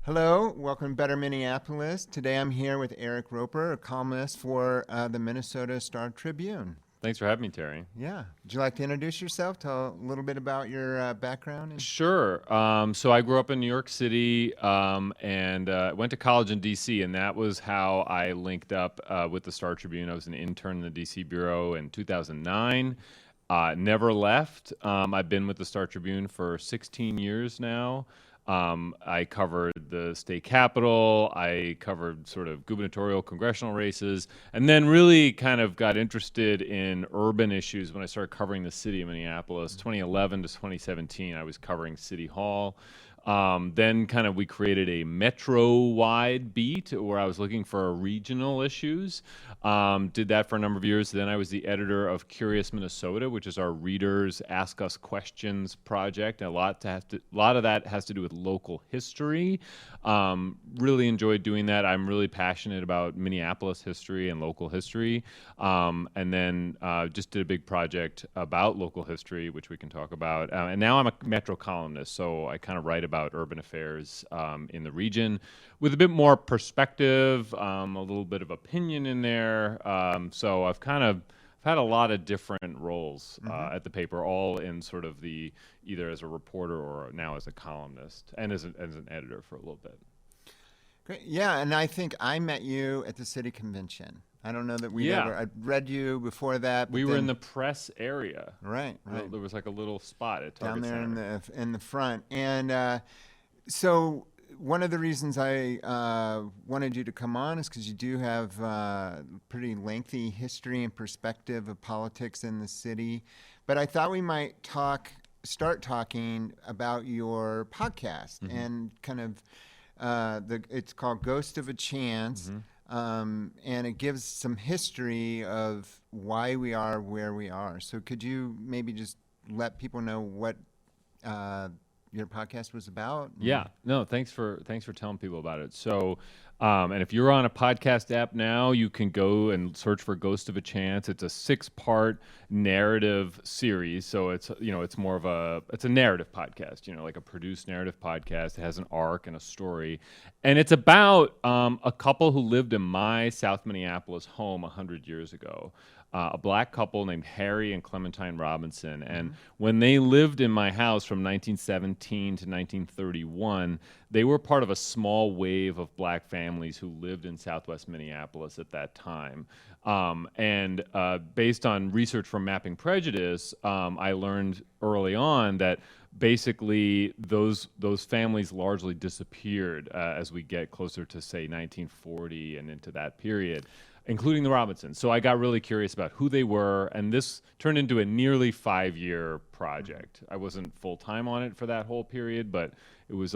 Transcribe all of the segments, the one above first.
Hello, welcome to Better Minneapolis. Today I'm here with Eric Roper, a columnist for the Minnesota Star Tribune. Thanks for having me, Terry. Yeah. Would you like to introduce yourself? Tell a little bit about your background? Sure. So I grew up in New York City and went to college in D.C., and that was how I linked up with the Star Tribune. I was an intern in the D.C. bureau in 2009. Never left. I've been with the Star Tribune for 16 years now. I covered the state capitol, I covered sort of gubernatorial congressional races, and then really kind of got interested in urban issues when I started covering the city of Minneapolis. 2011 to 2017, I was covering City Hall. Then kind of we created a metro-wide beat where I was looking for regional issues. Did that for a number of years. Then I was the editor of Curious Minnesota, which is our readers ask us questions project. And a lot of that has to do with local history. Really enjoyed doing that. I'm really passionate about Minneapolis history and local history. And then just did a big project about local history, which we can talk about. And now I'm a Metro columnist, so I kind of write about urban affairs in the region with a bit more perspective, a little bit of opinion in there. So I've had a lot of different roles at the paper, all in sort of the either as a reporter or now as a columnist and as an editor for a little bit. Great. Yeah, and I think I met you at the city convention. I don't know that we ever. I read you before that. We were in the press area. Right. There was like a little spot at down Target there Center. in the front, and so one of the reasons I wanted you to come on is because you do have pretty lengthy history and perspective of politics in the city. But I thought we might start talking about your podcast and kind of it's called Ghost of a Chance. And it gives some history of why we are where we are. So could you maybe just let people know what your podcast was about? Yeah, no, thanks for telling people about it. So, and if you're on a podcast app now, you can go and search for Ghost of a Chance. It's a 6-part narrative series. So it's more of it's a narrative podcast, like a produced narrative podcast. It has an arc and a story. And it's about a couple who lived in my South Minneapolis home 100 years ago. A black couple named Harry and Clementine Robinson. And when they lived in my house from 1917 to 1931, they were part of a small wave of black families who lived in Southwest Minneapolis at that time. And based on research from Mapping Prejudice, I learned early on that basically those families largely disappeared as we get closer to, say, 1940 and into that period, including the Robinsons. So I got really curious about who they were, and this turned into a nearly 5-year project. I wasn't full-time on it for that whole period, but it was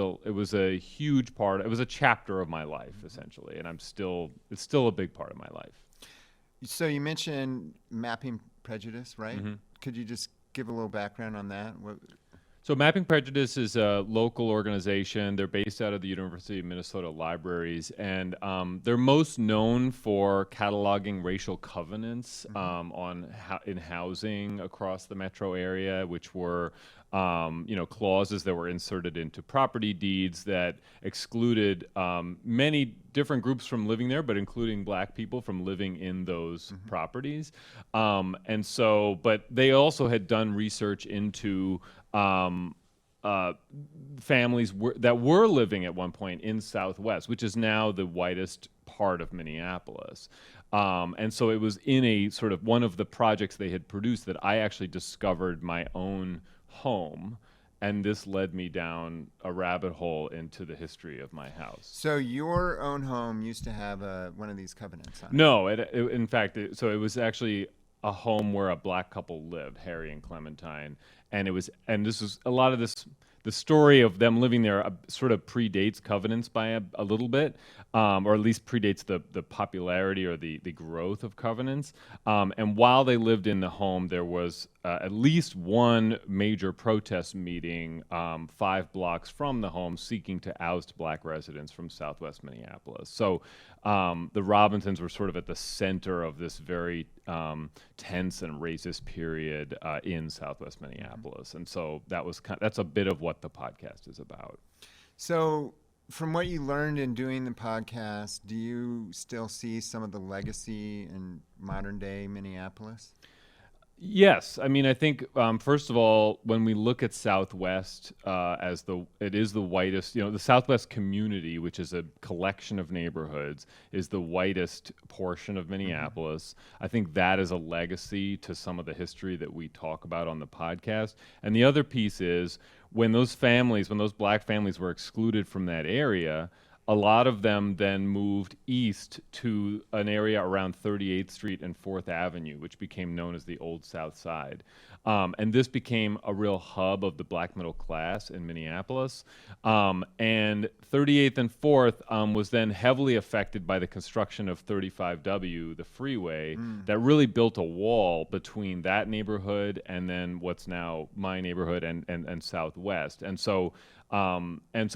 a huge part. It was a chapter of my life, essentially, and it's still a big part of my life. So you mentioned Mapping Prejudice, right? Could you just give a little background on that? So Mapping Prejudice is a local organization. They're based out of the University of Minnesota Libraries, and they're most known for cataloging racial covenants in housing across the metro area, which were clauses that were inserted into property deeds that excluded many different groups from living there, but including black people from living in those properties. But they also had done research into families that were living at one point in Southwest, which is now the whitest part of Minneapolis. And so it was in a sort of one of the projects they had produced that I actually discovered my own home, and this led me down a rabbit hole into the history of my house. So your own home used to have one of these covenants on it? No, in fact, it was actually a home where a black couple lived, Harry and Clementine, and this was a lot of this. The story of them living there sort of predates covenants by a little bit, or at least predates the popularity or the growth of covenants. And while they lived in the home, there was at least one major protest meeting 5 blocks from the home seeking to oust black residents from Southwest Minneapolis. So the Robinsons were sort of at the center of this very tense and racist period in Southwest Minneapolis. And so that's a bit of what the podcast is about. So from what you learned in doing the podcast, do you still see some of the legacy in modern day Minneapolis? Yes, I mean, I think first of all, when we look at Southwest as it is the whitest, the Southwest community, which is a collection of neighborhoods, is the whitest portion of Minneapolis. I think that is a legacy to some of the history that we talk about on the podcast. And the other piece is when those black families were excluded from that area, a lot of them then moved east to an area around 38th Street and 4th Avenue, which became known as the Old South Side. And this became a real hub of the black middle class in Minneapolis. And 38th and 4th was then heavily affected by the construction of 35W, the freeway, that really built a wall between that neighborhood and then what's now my neighborhood and Southwest. And so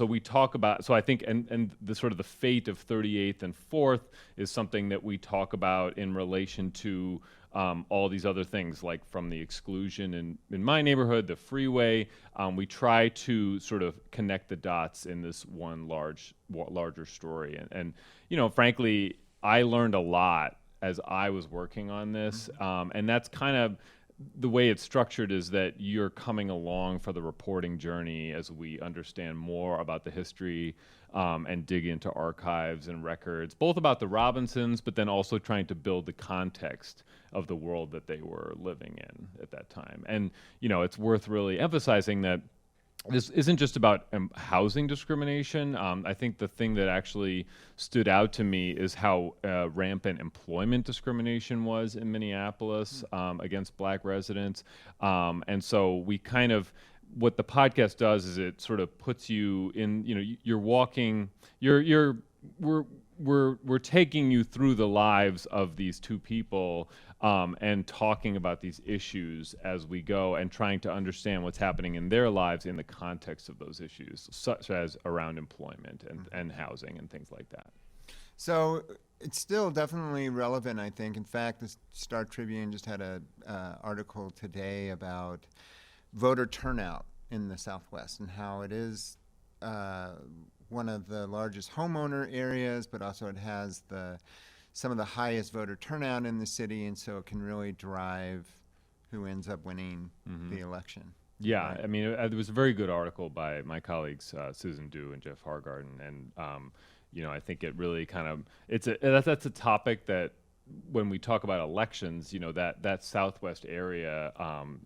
we talk about, so I think, and the sort of the fate of 38th and 4th is something that we talk about in relation to all these other things, like from the exclusion in my neighborhood, the freeway. We try to sort of connect the dots in this one larger story. And frankly, I learned a lot as I was working on this. And that's kind of the way it's structured, is that you're coming along for the reporting journey as we understand more about the history and dig into archives and records, both about the Robinsons, but then also trying to build the context of the world that they were living in at that time. And, it's worth really emphasizing that this isn't just about housing discrimination. I think the thing that actually stood out to me is how rampant employment discrimination was in Minneapolis against black residents. And so we kind of, what the podcast does is it sort of puts you in, you're walking, we're taking you through the lives of these two people and talking about these issues as we go and trying to understand what's happening in their lives in the context of those issues, such as around employment and housing and things like that. So it's still definitely relevant, I think. In fact, the Star Tribune just had an article today about voter turnout in the Southwest and how it is one of the largest homeowner areas, but also it has some of the highest voter turnout in the city, and so it can really drive who ends up winning the election. Yeah, right? I mean, there was a very good article by my colleagues Susan Dew and Jeff Hargarden, and I think it really kind of that's a topic that when we talk about elections, that Southwest area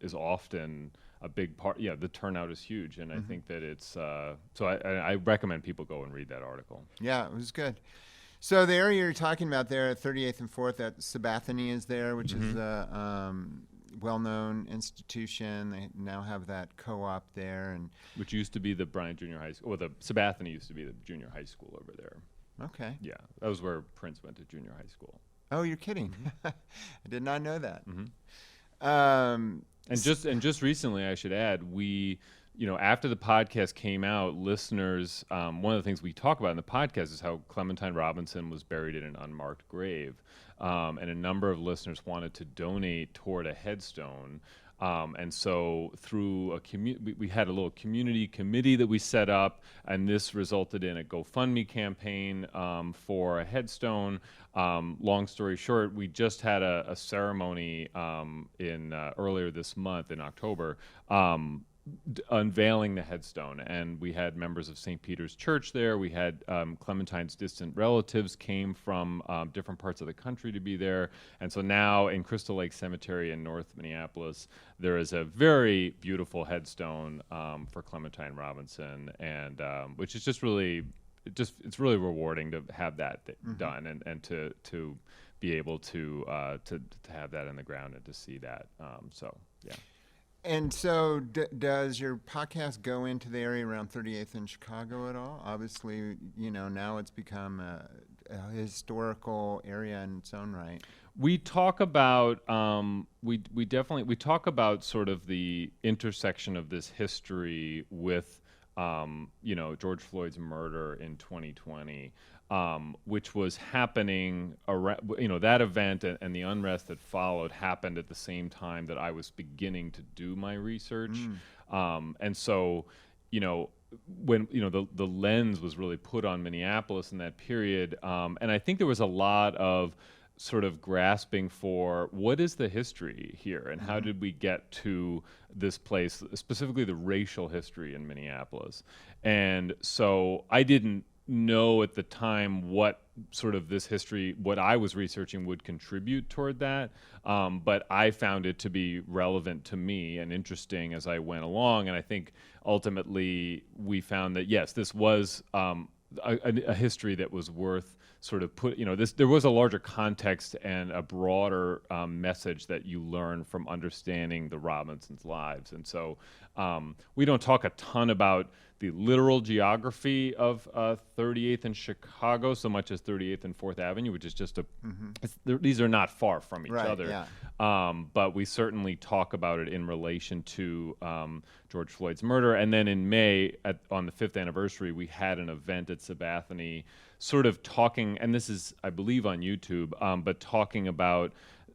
is often a big part. Yeah, the turnout is huge, and I think that it's so I recommend people go and read that article. Yeah, it was good. So the area you're talking about there at 38th and 4th, that Sabathani is there, which is a well-known institution. They now have that co-op there, and which used to be the Bryant Junior High School, or the Sabathani used to be the junior high school over there. Okay. Yeah, that was where Prince went to junior high school. Oh, you're kidding! I did not know that. And just recently, I should add, we, after the podcast came out, listeners, one of the things we talk about in the podcast is how Clementine Robinson was buried in an unmarked grave. And a number of listeners wanted to donate toward a headstone. And so through we had a little community committee that we set up, and this resulted in a GoFundMe campaign for a headstone. Long story short, we just had a ceremony in earlier this month in October, unveiling the headstone, and we had members of St. Peter's Church there. We had Clementine's distant relatives came from different parts of the country to be there, and so now in Crystal Lake Cemetery in North Minneapolis, there is a very beautiful headstone for Clementine Robinson, and which is just really, it's really rewarding to have that done, and to be able to have that in the ground and to see that. So yeah. And so does your podcast go into the area around 38th in Chicago at all? Obviously, now it's become a historical area in its own right. We talk about we talk about sort of the intersection of this history with George Floyd's murder in 2020. Which was happening around, that event and the unrest that followed happened at the same time that I was beginning to do my research. And so, when the lens was really put on Minneapolis in that period, and I think there was a lot of sort of grasping for what is the history here and how did we get to this place, specifically the racial history in Minneapolis. And so I didn't know at the time what sort of this history, what I was researching would contribute toward that. But I found it to be relevant to me and interesting as I went along. And I think ultimately we found that, yes, this was a history that was worth sort of there was a larger context and a broader message that you learn from understanding the Robinsons' lives. And so we don't talk a ton about the literal geography of 38th and Chicago so much as 38th and 4th Avenue, which is just these are not far from each other. Yeah. But we certainly talk about it in relation to George Floyd's murder. And then in May, on the 5th anniversary, we had an event at Sabathani sort of talking, and this is, I believe, on YouTube, but talking about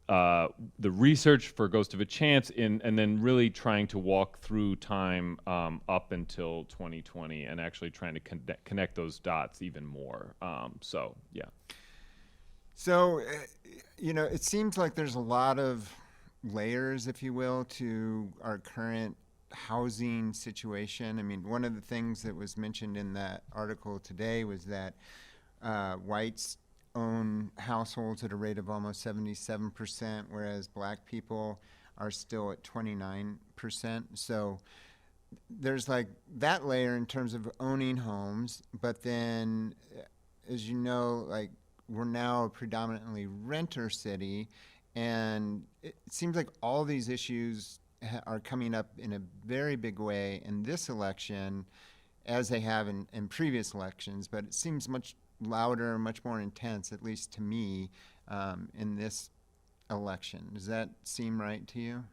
the research for Ghost of a Chance and then really trying to walk through time up until 2020 and actually trying to connect those dots even more. So, yeah. So, it seems like there's a lot of layers, if you will, to our current housing situation. I mean, one of the things that was mentioned in that article today was that whites own households at a rate of almost 77%, whereas black people are still at 29%. So there's like that layer in terms of owning homes, but then, as you know, like we're now a predominantly renter city, and it seems like all these issues are coming up in a very big way in this election, as they have in previous elections, but it seems much louder, much more intense, at least to me, in this election. Does that seem right to you?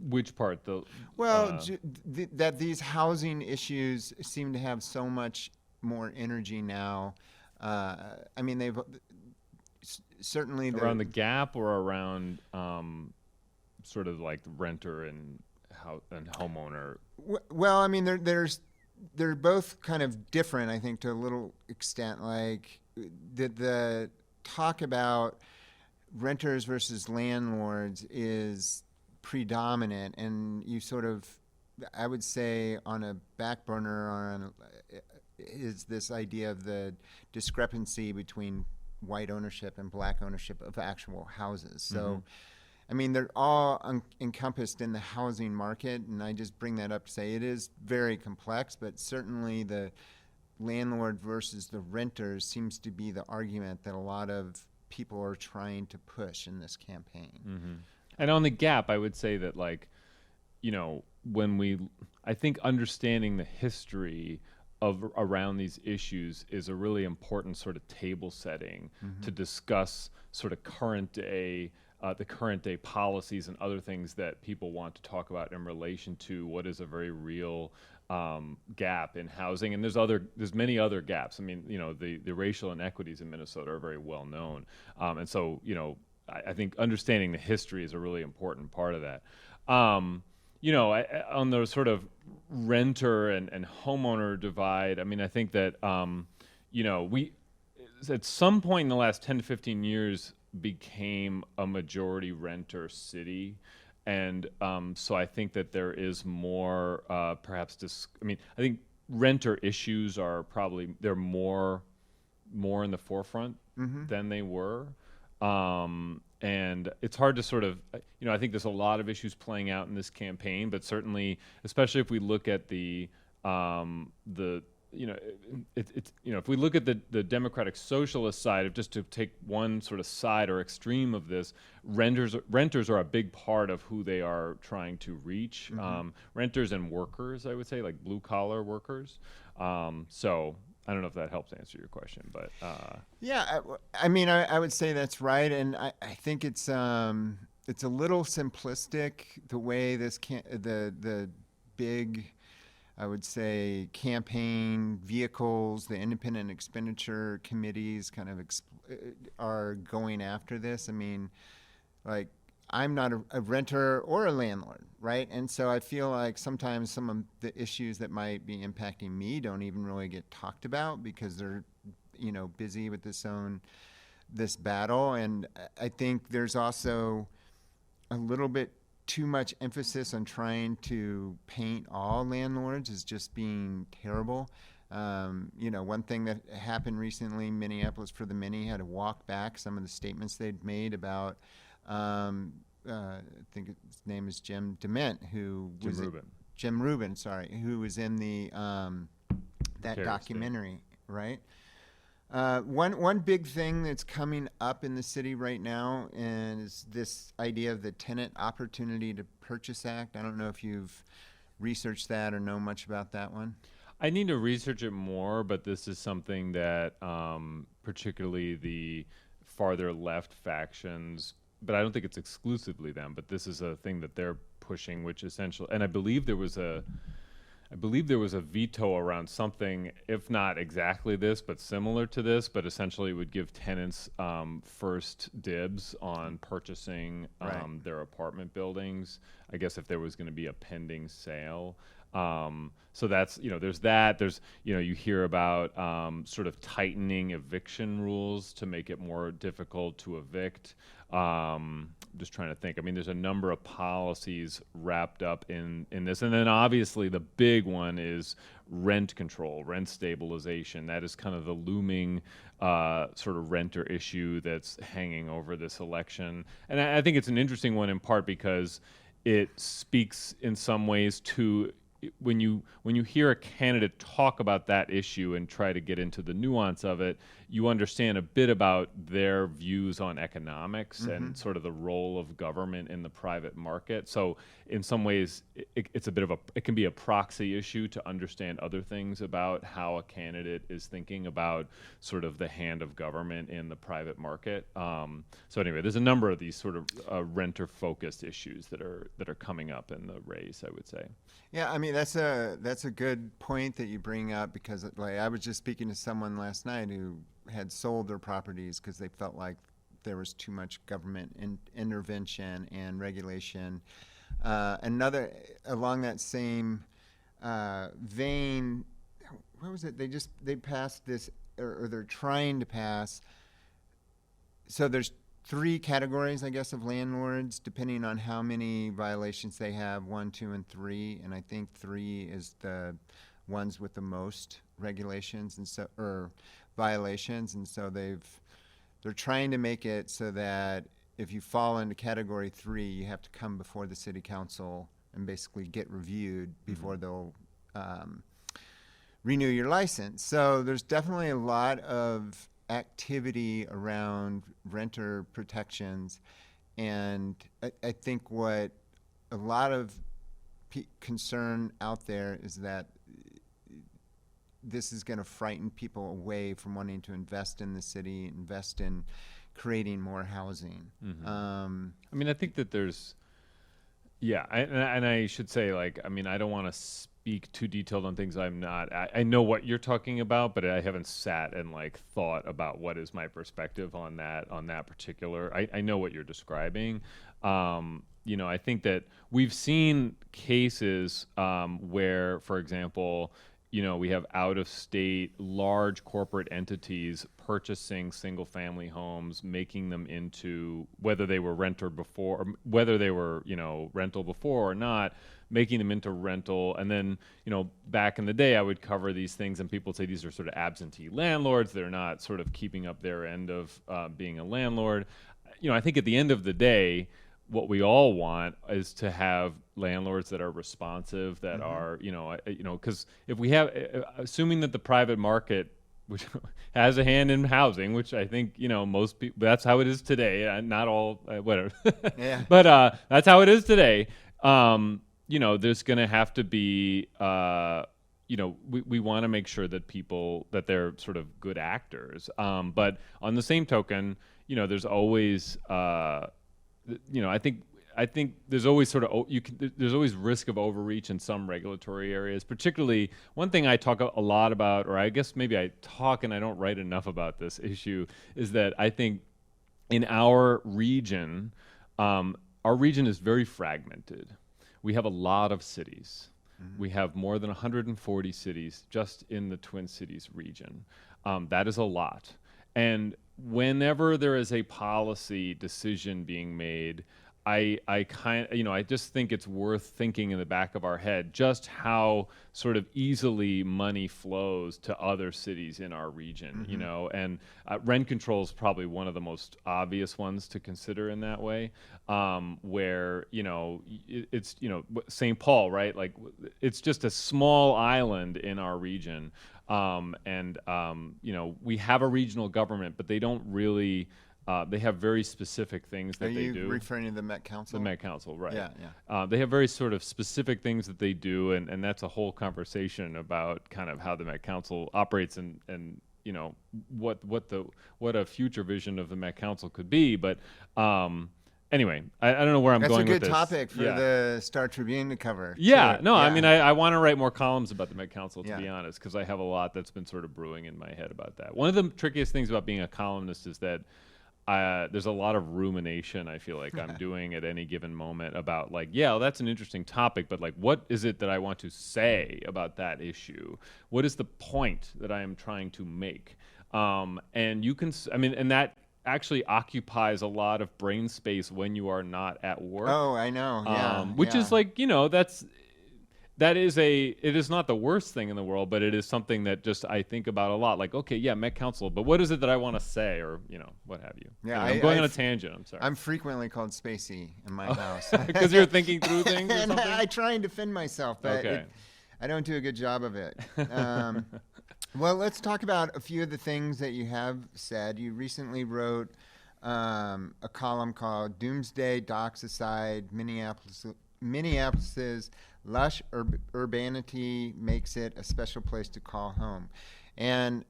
Which part? That these housing issues seem to have so much more energy now. I mean, they've certainly around the gap or around sort of like renter and homeowner. Well, I mean, they're both kind of different, I think, to a little extent. Like the talk about renters versus landlords is predominant, and you sort of, I would say, on a back burner is this idea of the discrepancy between white ownership and black ownership of actual houses. So, I mean, they're all encompassed in the housing market, and I just bring that up to say it is very complex, but certainly the landlord versus the renters seems to be the argument that a lot of people are trying to push in this campaign. And on the gap, I would say that, like, I think understanding the history of around these issues is a really important sort of table setting to discuss sort of the current day policies and other things that people want to talk about in relation to what is a very real gap in housing. And there's many other gaps. I mean, the racial inequities in Minnesota are very well known. And so, I think understanding the history is a really important part of that. On the sort of renter and homeowner divide, I mean, I think that, we, at some point in the last 10 to 15 years, became a majority renter city. And so I think that there is more, perhaps, I think renter issues are they're more in the forefront than they were. And it's hard to sort of, I think there's a lot of issues playing out in this campaign, but certainly, especially if we look at if we look at the Democratic Socialist side, of just to take one sort of side or extreme of this, renters are a big part of who they are trying to reach. Renters and workers, I would say, like blue collar workers. So I don't know if that helps answer your question, but yeah, I mean, I would say that's right, and I think it's a little simplistic the way the big, I would say, campaign vehicles, the independent expenditure committees kind of are going after this. I mean, like, I'm not a renter or a landlord, right? And so I feel like sometimes some of the issues that might be impacting me don't even really get talked about because they're, busy with this battle. And I think there's also a little bit too much emphasis on trying to paint all landlords as just being terrible. One thing that happened recently, Minneapolis for the Mini had to walk back some of the statements they'd made about, I think his name is Jim Dement, Jim Rubin, sorry, who was in the that Carrie documentary, right? One big thing that's coming up in the city right now is this idea of the Tenant Opportunity to Purchase Act. I don't know if you've researched that or know much about that one. I need to research it more, but this is something that particularly the farther left factions, but I don't think it's exclusively them, but this is a thing that they're pushing, which essentially, and I believe there was a veto around something, if not exactly this, but similar to this, but essentially it would give tenants first dibs on purchasing their apartment buildings, I guess if there was going to be a pending sale. So that's, there's that. There's, you hear about sort of tightening eviction rules to make it more difficult to evict. Just trying to think. I mean, there's a number of policies wrapped up in this. And then obviously the big one is rent control, rent stabilization. That is kind of the looming sort of renter issue that's hanging over this election. And I think it's an interesting one in part because it speaks in some ways to when you hear a candidate talk about that issue and try to get into the nuance of it, you understand a bit about their views on economics and sort of the role of government in the private market. So in some ways, it's a bit of it can be a proxy issue to understand other things about how a candidate is thinking about sort of the hand of government in the private market. So anyway, there's a number of these sort of renter-focused issues that are coming up in the race, I would say. Yeah, I mean that's a good point that you bring up because I was just speaking to someone last night who had sold their properties because they felt like there was too much government intervention and regulation. Another along that same vein, what was it? They passed this, or they're trying to pass. So there's 3 categories, I guess, of landlords, depending on how many violations they have, 1, 2, and 3. And I think 3 is the ones with the most regulations or violations. And so they're trying to make it so that if you fall into category 3, you have to come before the city council and basically get reviewed before they'll renew your license. So there's definitely a lot of activity around renter protections, and I think what a lot of concern out there is that this is going to frighten people away from wanting to invest in the city, invest in creating more housing. I mean, I think that there's, and I should say, I don't want to speak too detailed on things I'm not. I know what you're talking about, but I haven't sat and thought about what is my perspective on that particular. I know what you're describing. I think that we've seen cases where, for example, we have out-of-state large corporate entities purchasing single-family homes, making them into, whether they were rental before or not, making them into rental. And then, back in the day, I would cover these things, and people would say these are sort of absentee landlords. They're not sort of keeping up their end of being a landlord. I think at the end of the day, what we all want is to have landlords that are responsive, that are, because if we have, assuming that the private market, which has a hand in housing, which I think, most people, that's how it is today. Not all, whatever. Yeah. But that's how it is today. There's going to have to be, we want to make sure that people, that they're sort of good actors. But on the same token, there's always, I think there's always there's always risk of overreach in some regulatory areas. Particularly, one thing I talk a lot about, or I guess maybe I talk and I don't write enough about this issue, is that I think in our region, our region is very fragmented. We have a lot of cities. We have more than 140 cities just in the Twin Cities region. That is a lot. And whenever there is a policy decision being made, I just think it's worth thinking in the back of our head just how sort of easily money flows to other cities in our region, and rent control is probably one of the most obvious ones to consider in that way, where, it's, St. Paul, right? Like, it's just a small island in our region. We have a regional government, but they don't really, they have very specific things that they do. Are you referring to the Met Council? The Met Council, right. Yeah. They have very sort of specific things that they do, and that's a whole conversation about kind of how the Met Council operates and what a future vision of the Met Council could be. But anyway, I don't know where I'm going with this. That's a good topic for the Star Tribune to cover. Yeah, too. no, I mean, I want to write more columns about the Met Council, to be honest, because I have a lot that's been sort of brewing in my head about that. One of the trickiest things about being a columnist is that there's a lot of rumination I feel like I'm doing at any given moment about, like, well, that's an interesting topic, but, like, what is it that I want to say about that issue? What is the point that I am trying to make? And you can, and that actually occupies a lot of brain space when you are not at work. Oh, I know. Yeah. Which is like, it is not the worst thing in the world, but it is something that just I think about a lot. Like, okay, yeah, Met Council, but what is it that I want to say, or what have you? Yeah, I'm going on a tangent. I'm sorry. I'm frequently called Spacey in my house because you're thinking through things. Or and something? I try and defend myself, but I don't do a good job of it. Well, let's talk about a few of the things that you have said. You recently wrote a column called "Doomsday Docks Aside: Minneapolis's lush urbanity makes it a special place to call home." And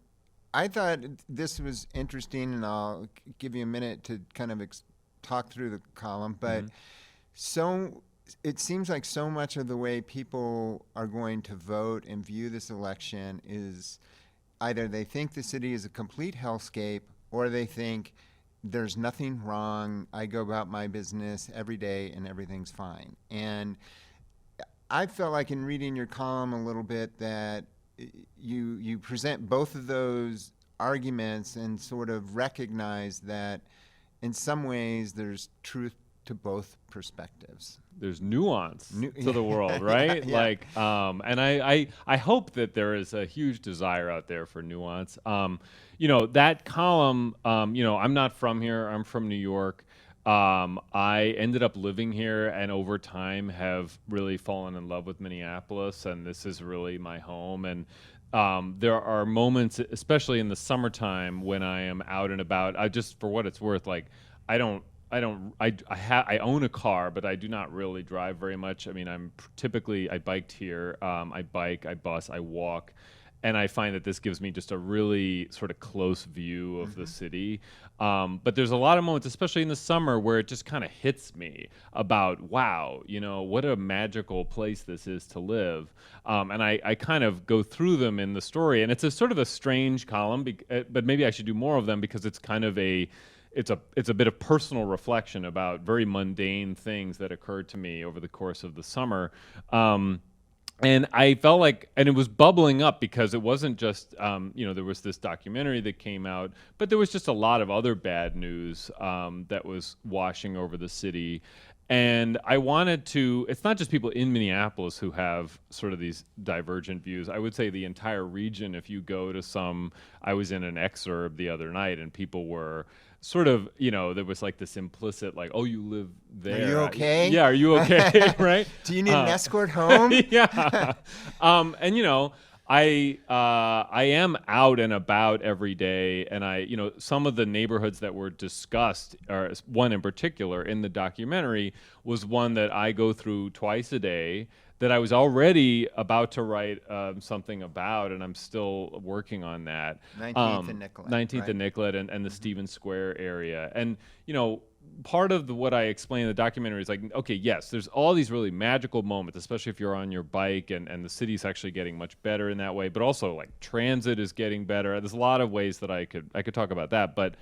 I thought this was interesting, and I'll give you a minute to kind of talk through the column. But so it seems like so much of the way people are going to vote and view this election is either they think the city is a complete hellscape, or they think there's nothing wrong. I go about my business every day and everything's fine. And I felt like in reading your column a little bit that you present both of those arguments and sort of recognize that in some ways there's truth to both perspectives. There's nuance to the world, right? Yeah. Like, and I hope that there is a huge desire out there for nuance. That column, I'm not from here. I'm from New York. I ended up living here and over time have really fallen in love with Minneapolis, and this is really my home. And there are moments, especially in the summertime, when I am out and about. Just for what it's worth, like I own a car, but I do not really drive very much. I mean, I biked here. I bike, I bus, I walk. And I find that this gives me just a really sort of close view of the city. But there's a lot of moments, especially in the summer, where it just kind of hits me about, wow, what a magical place this is to live. And I kind of go through them in the story. And it's a sort of a strange column, but maybe I should do more of them because it's kind of it's a bit of personal reflection about very mundane things that occurred to me over the course of the summer. And I felt like, and it was bubbling up because it wasn't just, there was this documentary that came out, but there was just a lot of other bad news that was washing over the city. And I wanted to, it's not just people in Minneapolis who have sort of these divergent views. I would say the entire region, if you go to I was in an exurb the other night and people were sort of, there was like this implicit, like, oh, you live there. Are you okay? Yeah, are you okay? Right? Do you need an escort home? Yeah. And, I am out and about every day, and some of the neighborhoods that were discussed, or one in particular in the documentary, was one that I go through twice a day that I was already about to write something about, and I'm still working on that. 19th and Nicollet. 19th right? and Nicollet and the Stevens Square area. And, part of what I explain in the documentary is like, okay, yes, there's all these really magical moments, especially if you're on your bike, and the city's actually getting much better in that way, but also like transit is getting better. There's a lot of ways that I could talk about that, but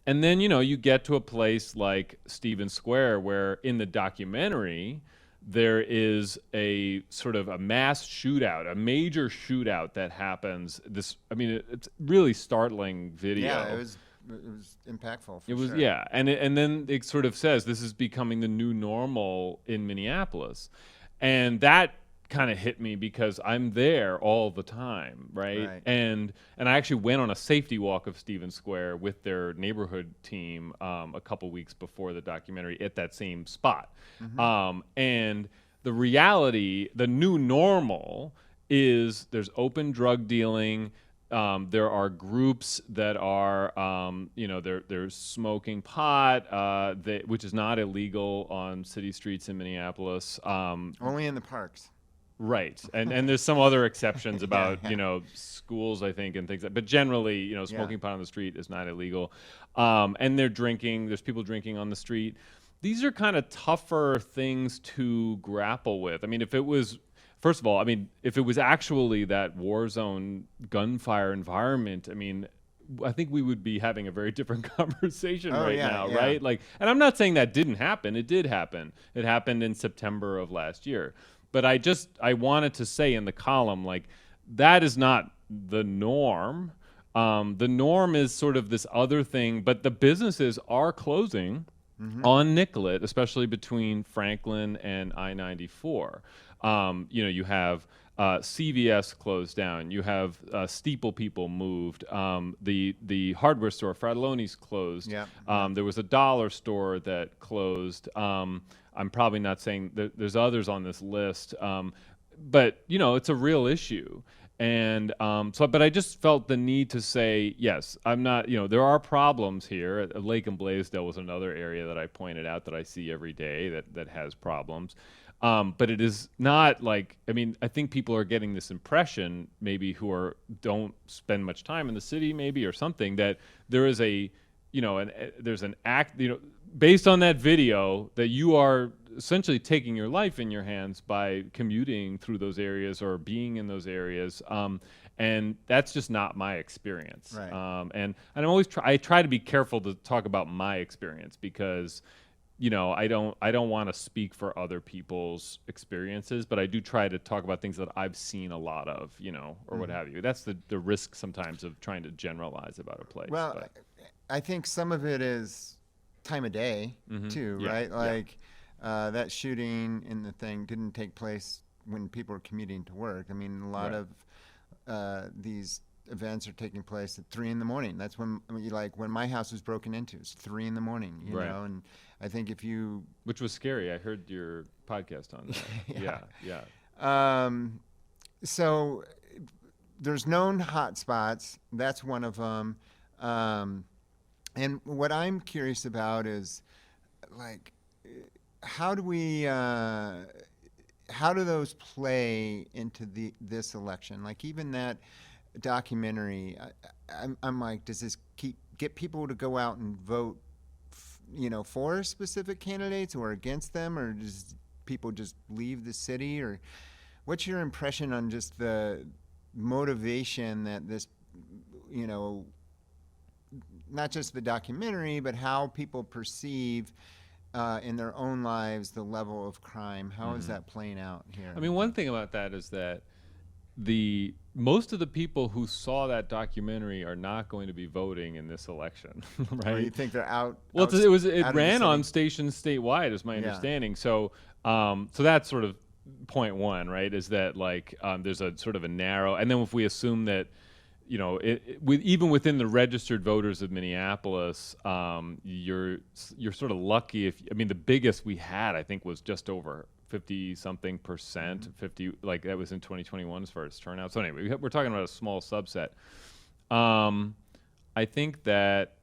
And then, you get to a place like Stevens Square where in the documentary, there is a sort of a mass shootout, a major shootout that happens. It's really startling video. Yeah, it was impactful. It was, sure. yeah. And then it sort of says this is becoming the new normal in Minneapolis. And that kind of hit me because I'm there all the time, right? And I actually went on a safety walk of Stevens Square with their neighborhood team a couple weeks before the documentary at that same spot. And the reality, the new normal is there's open drug dealing. There are groups that are, they're smoking pot, which is not illegal on city streets in Minneapolis. Only in the parks. Right. And there's some other exceptions about, schools, I think, and things but generally, smoking pot on the street is not illegal. And they're drinking, there's people drinking on the street. These are kind of tougher things to grapple with. I mean, first of all, if it was actually that war zone gunfire environment, I think we would be having a very different conversation now, right? And I'm not saying that didn't happen. It did happen. It happened in September of last year. But I wanted to say in the column, that is not the norm. The norm is sort of this other thing, but the businesses are closing on Nicollet, especially between Franklin and I-94. You have CVS closed down. You have Steeple People moved. The hardware store, Fratelloni's closed. There was a dollar store that closed. I'm probably not saying that there's others on this list, but it's a real issue. And but I just felt the need to say, yes, I'm not, there are problems here. Lake and Blaisdell was another area that I pointed out that I see every day that has problems. But it is not I think people are getting this impression, maybe who don't spend much time in the city, maybe, or something, that there is there's an act, based on that video, that you are essentially taking your life in your hands by commuting through those areas or being in those areas. And that's just not my experience. Right. And I'm I try to be careful to talk about my experience because, I don't want to speak for other people's experiences, but I do try to talk about things that I've seen a lot of, or what have you. That's the risk sometimes of trying to generalize about a place. Well, I think some of it is time of day too, right? That shooting in the thing didn't take place when people were commuting to work. A lot of these events are taking place at 3 a.m. That's when when my house was broken into. It's 3 a.m. You know, and I think which was scary. I heard your podcast on that. yeah. So there's known hot spots. That's one of them. And what I'm curious about is how do those play into this election? Even that documentary, I'm like, does this get people to go out and vote, for specific candidates or against them, or does people just leave the city? Or what's your impression on just the motivation that this, not just the documentary, but how people perceive in their own lives the level of crime? How is that playing out here? One thing about that is that most of the people who saw that documentary are not going to be voting in this election, right? Or you think they're out? Well, it ran on stations statewide, is my understanding. So, so that's sort of point one, right? Is that there's a sort of a narrow, and then if we assume that, even within the registered voters of Minneapolis, you're sort of lucky if the biggest we had, I think, was just over 50-something percent, 50, that was in 2021 as far as turnout. So anyway, we're talking about a small subset. I think that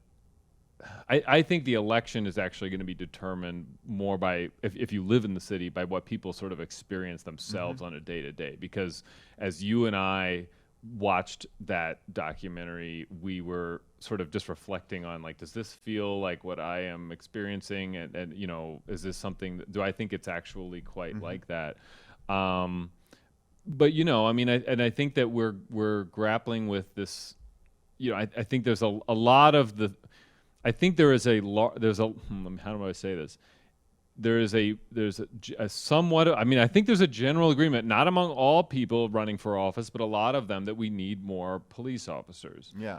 I think the election is actually going to be determined more by, if you live in the city, by what people sort of experience themselves on a day-to-day. Because as you and I watched that documentary, we were sort of just reflecting on does this feel like what I am experiencing, and is this something do I think it's actually quite like that? But I think that we're grappling with this. I think there's a lot of the I think there is how do I say this? There's a somewhat, I mean, I think there's a general agreement, not among all people running for office, but a lot of them, that we need more police officers. Yeah.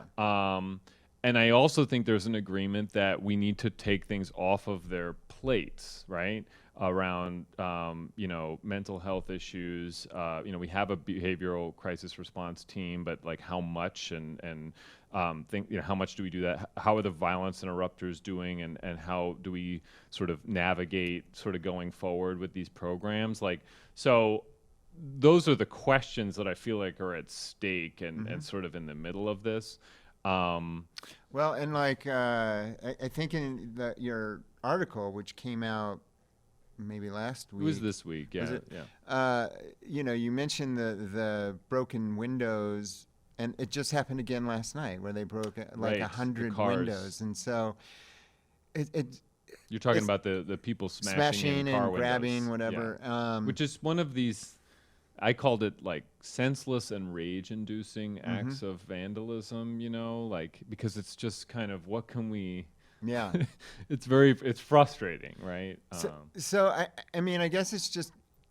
And I also think there's an agreement that we need to take things off of their plates, right? Around, mental health issues. We have a behavioral crisis response team, but like how much and how much do we do that? How are the violence interrupters doing, and how do we sort of navigate sort of going forward with these programs? So those are the questions that I feel like are at stake and sort of in the middle of this. Well, and I think in your article, which came out maybe last week. It was this week, yeah. Was it? Yeah. You mentioned the broken windows, and it just happened again last night where they broke like 100 windows, and so you're talking about the people smashing in car and windows. Grabbing whatever, which is one of these. I called it like senseless and rage-inducing acts of vandalism, because it's just kind of, what can we? Yeah, it's frustrating, right? So I mean, I guess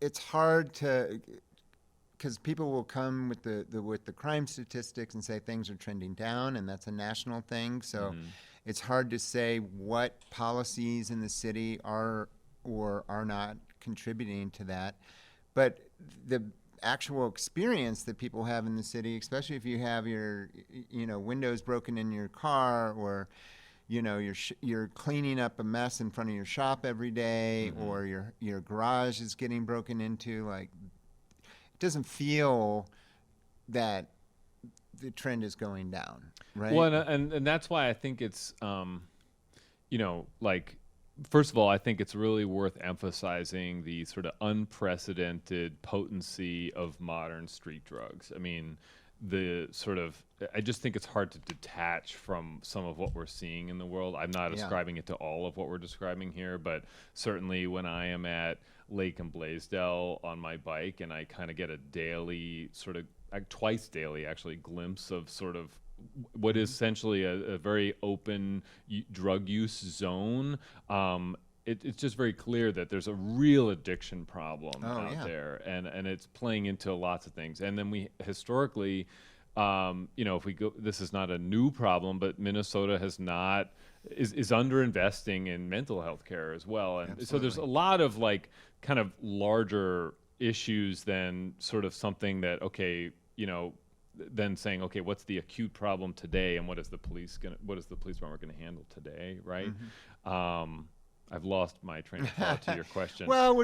it's hard because people will come with the crime statistics and say things are trending down, and that's a national thing. So it's hard to say what policies in the city are or are not contributing to that. But the actual experience that people have in the city, especially if you have your windows broken in your car, or you're cleaning up a mess in front of your shop every day, or your garage is getting broken into, like, it doesn't feel that the trend is going down, right? Well, and that's why I think it's first of all, I think it's really worth emphasizing the sort of unprecedented potency of modern street drugs. I mean, I just think it's hard to detach from some of what we're seeing in the world. I'm not ascribing it to all of what we're describing here, but certainly when I am at Lake and Blaisdell on my bike, and I kind of get a daily, twice daily actually, glimpse of sort of what is essentially a very open drug use zone. It's just very clear that there's a real addiction problem out there, and it's playing into lots of things. And then we historically, if we go, this is not a new problem, but Minnesota is underinvesting in mental health care as well. And Absolutely. So there's a lot of kind of larger issues than sort of something that, then saying, okay, what's the acute problem today, and what is the police department going to handle today, right? I've lost my train of thought to your question. Well,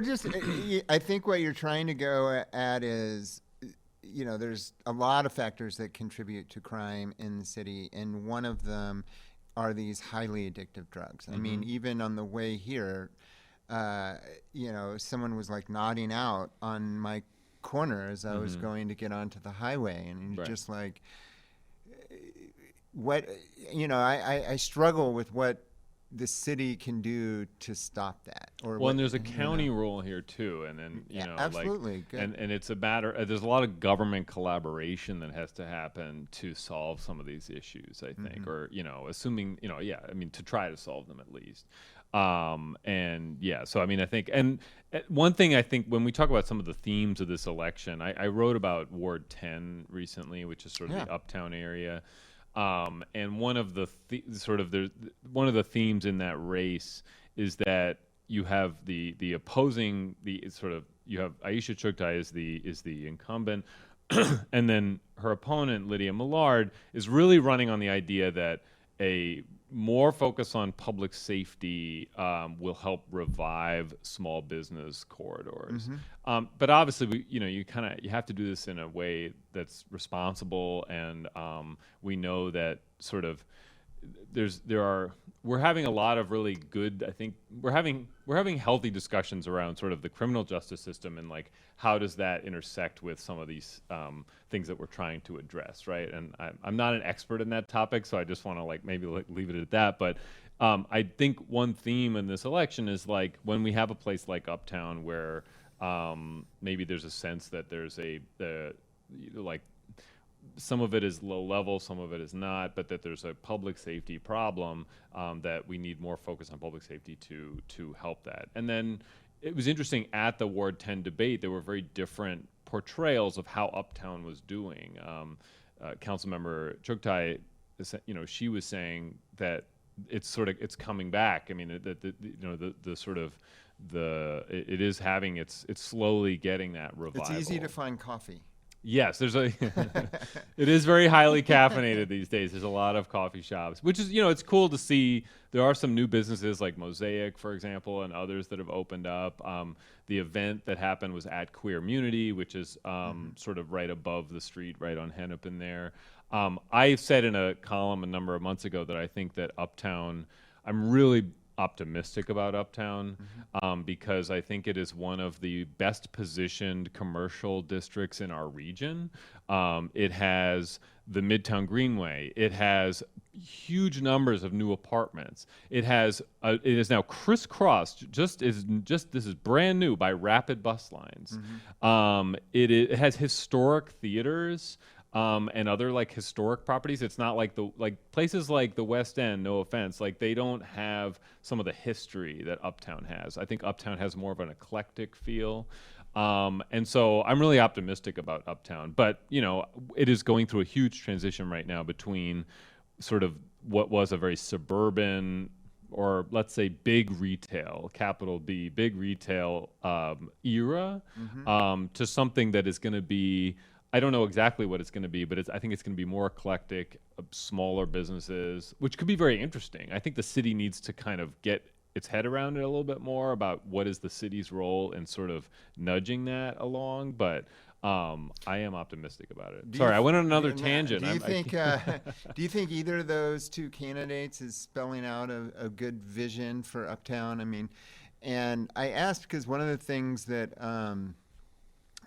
I think what you're trying to go at is, there's a lot of factors that contribute to crime in the city, and one of them are these highly addictive drugs. I mean, even on the way here, someone was like nodding out on my corner as I was going to get onto the highway, and you're just like, what, I struggle with what the city can do to stop that. And there's a county role here too, and then absolutely, and it's a matter. There's a lot of government collaboration that has to happen to solve some of these issues, I think, or assuming to try to solve them at least. So I mean, I think, and one thing I think when we talk about some of the themes of this election, I wrote about Ward 10 recently, which is sort of the uptown area. And one of the themes in that race is that you have the opposing, you have Aisha Chugtai is the incumbent, and then her opponent Lydia Millard is really running on the idea that a more focus on public safety will help revive small business corridors. But obviously, you have to do this in a way that's responsible, and we know that sort of we're having a lot of really good, I think we're having healthy discussions around sort of the criminal justice system, and like how does that intersect with some of these things that we're trying to address, right? And I'm not an expert in that topic, so I just want to leave it at that. But I think one theme in this election is like when we have a place like Uptown where maybe there's a sense that there's some of it is low level, some of it is not, but that there's a public safety problem, that we need more focus on public safety to help that. And then it was interesting at the Ward 10 debate, there were very different portrayals of how Uptown was doing. Councilmember Chuktai, she was saying that it's coming back. I mean, it is having it's slowly getting that revival. It's easy to find coffee. Yes, it is very highly caffeinated these days. There's a lot of coffee shops, which is, it's cool to see. There are some new businesses like Mosaic, for example, and others that have opened up. The event that happened was at Queermunity, which is sort of right above the street, right on Hennepin there. I said in a column a number of months ago that I think that Uptown, I'm really optimistic about Uptown, because I think it is one of the best positioned commercial districts in our region. It has the Midtown Greenway. It has huge numbers of new apartments. It is now crisscrossed. This is brand new by rapid bus lines. It has historic theaters. And other like historic properties. It's not like places like the West End, no offense, like they don't have some of the history that Uptown has. I think Uptown has more of an eclectic feel. And so I'm really optimistic about Uptown, but it is going through a huge transition right now between sort of what was a very suburban, or let's say big retail, capital B, big retail era, to something that is going to be, I don't know exactly what it's going to be, but I think it's going to be more eclectic, smaller businesses, which could be very interesting. I think the city needs to kind of get its head around it a little bit more about what is the city's role in sort of nudging that along. But I am optimistic about it. Sorry, I went on another tangent. Do you think either of those two candidates is spelling out a good vision for Uptown? I mean, and I asked because one of the things that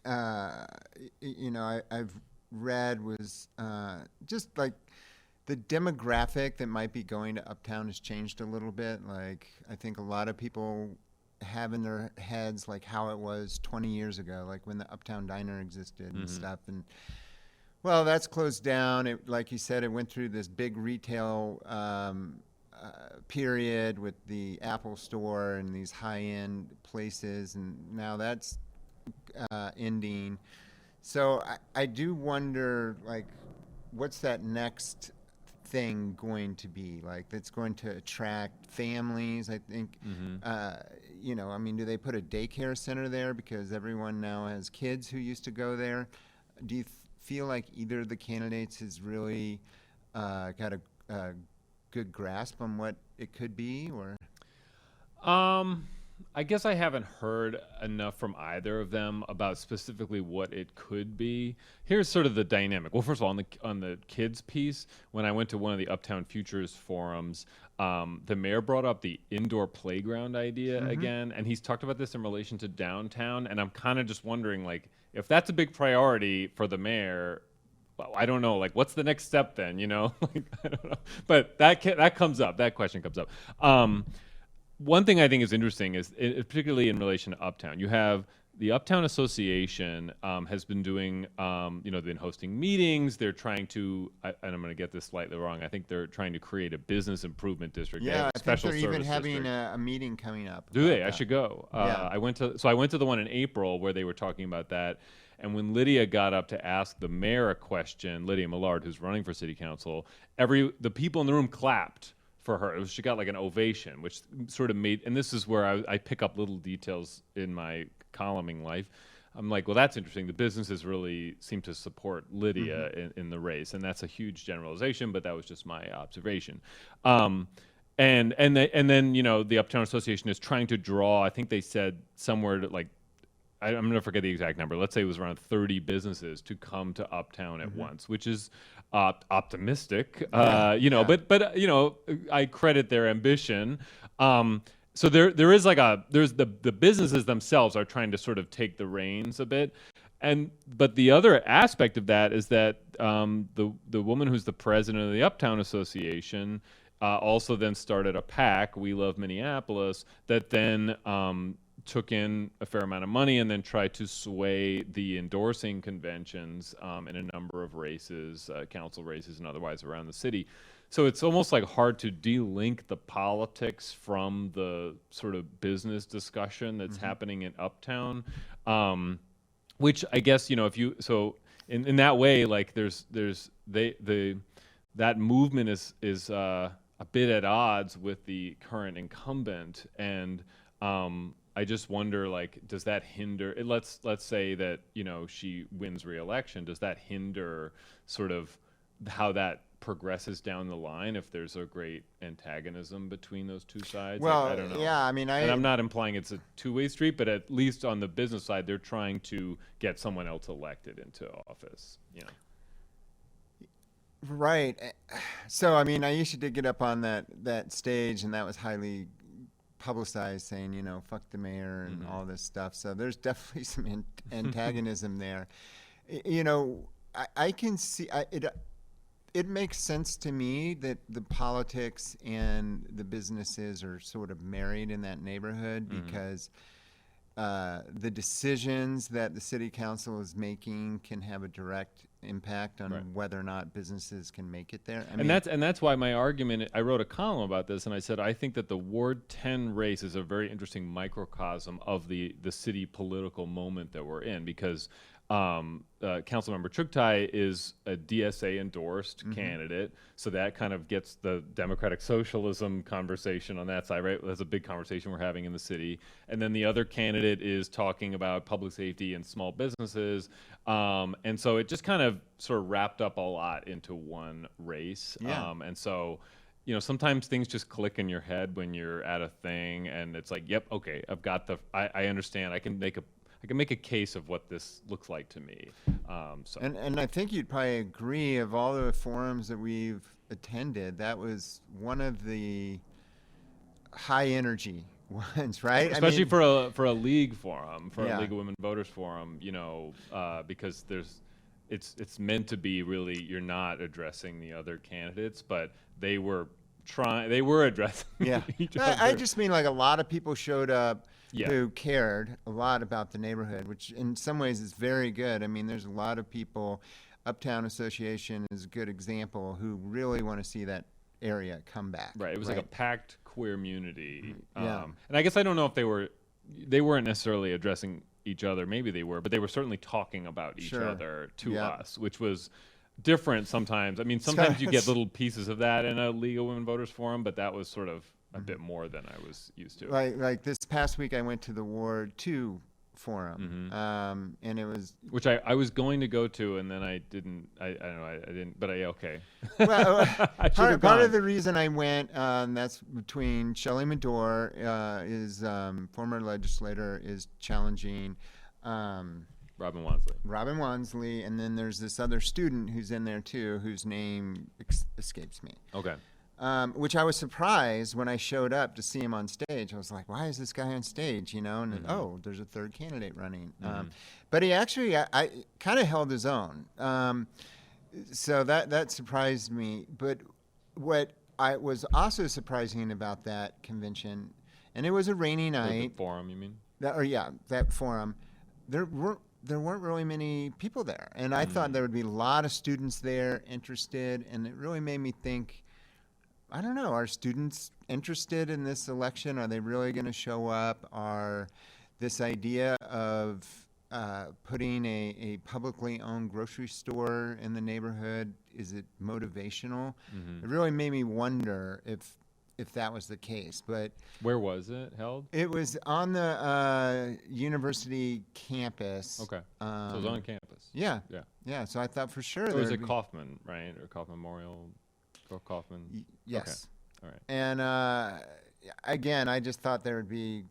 I've read was just like the demographic that might be going to Uptown has changed a little bit. Like, I think a lot of people have in their heads like how it was 20 years ago, like when the Uptown Diner existed and stuff. And well, that's closed down. It, like you said, it went through this big retail period with the Apple Store and these high-end places, and now that's ending. So I do wonder, like, what's that next thing going to be? Like, that's going to attract families, I think. I mean, do they put a daycare center there because everyone now has kids who used to go there? Do you feel like either of the candidates has really got a good grasp on what it could be, or? I guess I haven't heard enough from either of them about specifically what it could be. Here's sort of the dynamic. Well, first of all, on the kids piece, when I went to one of the Uptown Futures forums, the mayor brought up the indoor playground idea again, and he's talked about this in relation to downtown, and I'm kind of just wondering, like, if that's a big priority for the mayor, well, I don't know, like, what's the next step then, Like, I don't know. But that comes up. That question comes up. One thing I think is interesting is, particularly in relation to Uptown, you have the Uptown Association has been doing, they've been hosting meetings. They're trying to, and I'm going to get this slightly wrong, I think they're trying to create a business improvement district. Yeah, I think they're even having a meeting coming up. Do they? I should go. I went to the one in April where they were talking about that. And when Lydia got up to ask the mayor a question, Lydia Millard, who's running for city council, the people in the room clapped for her. She got like an ovation, which sort of made, and this is where I pick up little details in my columning life. I'm like, well, that's interesting. The businesses really seem to support Lydia in the race, and that's a huge generalization, but that was just my observation. And then the Uptown Association is trying to draw, I think they said somewhere to like, I'm going to forget the exact number. Let's say it was around 30 businesses to come to Uptown at once, which is optimistic, but I credit their ambition. So there is like there's the businesses themselves are trying to sort of take the reins a bit. But the other aspect of that is that the woman who's the president of the Uptown Association also then started a PAC, We Love Minneapolis, that then took in a fair amount of money and then tried to sway the endorsing conventions in a number of races, council races and otherwise around the city. So it's almost like hard to de-link the politics from the sort of business discussion that's happening in Uptown, which I guess, if you, so in that way, like that movement is a bit at odds with the current incumbent, and I just wonder, like, does that hinder? Let's say that she wins re-election. Does that hinder sort of how that progresses down the line if there's a great antagonism between those two sides? Well, I don't know. yeah, I mean, and I'm not implying it's a two-way street, but at least on the business side, they're trying to get someone else elected into office. Right. So, I mean, I used to get up on that stage, and that was highly publicized, saying, fuck the mayor and all this stuff. So there's definitely some antagonism there. I can see it makes sense to me that the politics and the businesses are sort of married in that neighborhood because the decisions that the city council is making can have a direct impact on whether or not businesses can make it there. And that's why my argument, I wrote a column about this, and I said I think that the Ward 10 race is a very interesting microcosm of the city political moment that we're in, because Councilmember Chuktai is a DSA endorsed candidate, so that kind of gets the democratic socialism conversation on that side, right? That's a big conversation we're having in the city. And then the other candidate is talking about public safety and small businesses, and so it just kind of sort of wrapped up a lot into one race. Yeah. And so sometimes things just click in your head when you're at a thing, and it's like, yep, okay, I understand, I can make a case of what this looks like to me. And I think you'd probably agree, of all the forums that we've attended, that was one of the high energy ones, right? Especially for a league forum, for Yeah. a League of Women Voters forum, because it's meant to be really, you're not addressing the other candidates, but they were addressing each other. I just mean, like, a lot of people showed up Yeah. who cared a lot about the neighborhood, which in some ways is very good. I mean, there's a lot of people, Uptown Association is a good example, who really want to see that area come back. Right. It was like a packed queer community. Yeah. And I guess I don't know if they weren't necessarily addressing each other. Maybe they were, but they were certainly talking about each Sure. other to Yeah. us, which was different sometimes. I mean, sometimes you get little pieces of that in a League of Women Voters forum, but that was sort of a bit more than I was used to. Like this past week, I went to the Ward 2 forum, and it was... Which I was going to go to, and then I didn't. I don't know. I didn't. But okay. Well, I should have part gone. of the reason I went, that's between Shelley Medore, is former legislator, is challenging Robin Wansley. Robin Wansley, and then there's this other student who's in there too, whose name escapes me. Okay. Which I was surprised when I showed up to see him on stage. I was like, why is this guy on stage? And then, there's a third candidate running. But he actually, I kind of held his own. So that surprised me. But what I was also surprising about that convention, and it was a rainy night. The forum, you mean? That forum. There weren't really many people there. And I thought there would be a lot of students there interested, and it really made me think, I don't know, are students interested in this election? Are they really going to show up? Are this idea of putting a publicly owned grocery store in the neighborhood, is it motivational? It really made me wonder if that was the case. But where was it held? it was on the university campus. Okay. So it was on campus. Yeah. Yeah. Yeah. So I thought for sure It was there'd at be- Kaufman, right? Or Kaufman Memorial. Kaufman. Yes. All right. And again, I just thought there would be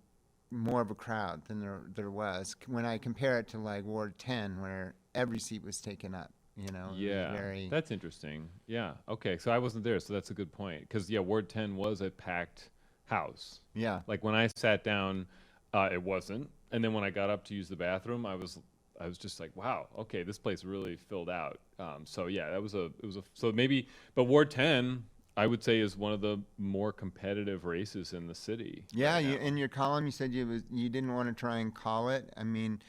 more of a crowd than there was when I compare it to like Ward 10, where every seat was taken up. It was Yeah, very... that's interesting. Yeah. Okay. So I wasn't there, so that's a good point. Because Ward 10 was a packed house. Yeah. Like when I sat down, it wasn't, and then when I got up to use the bathroom, I was just like, wow, okay, this place really filled out. So yeah, it was so maybe, but Ward 10, I would say, is one of the more competitive races in the city. Yeah, right you, now. in your column, you said you didn't want to try and call it. I mean,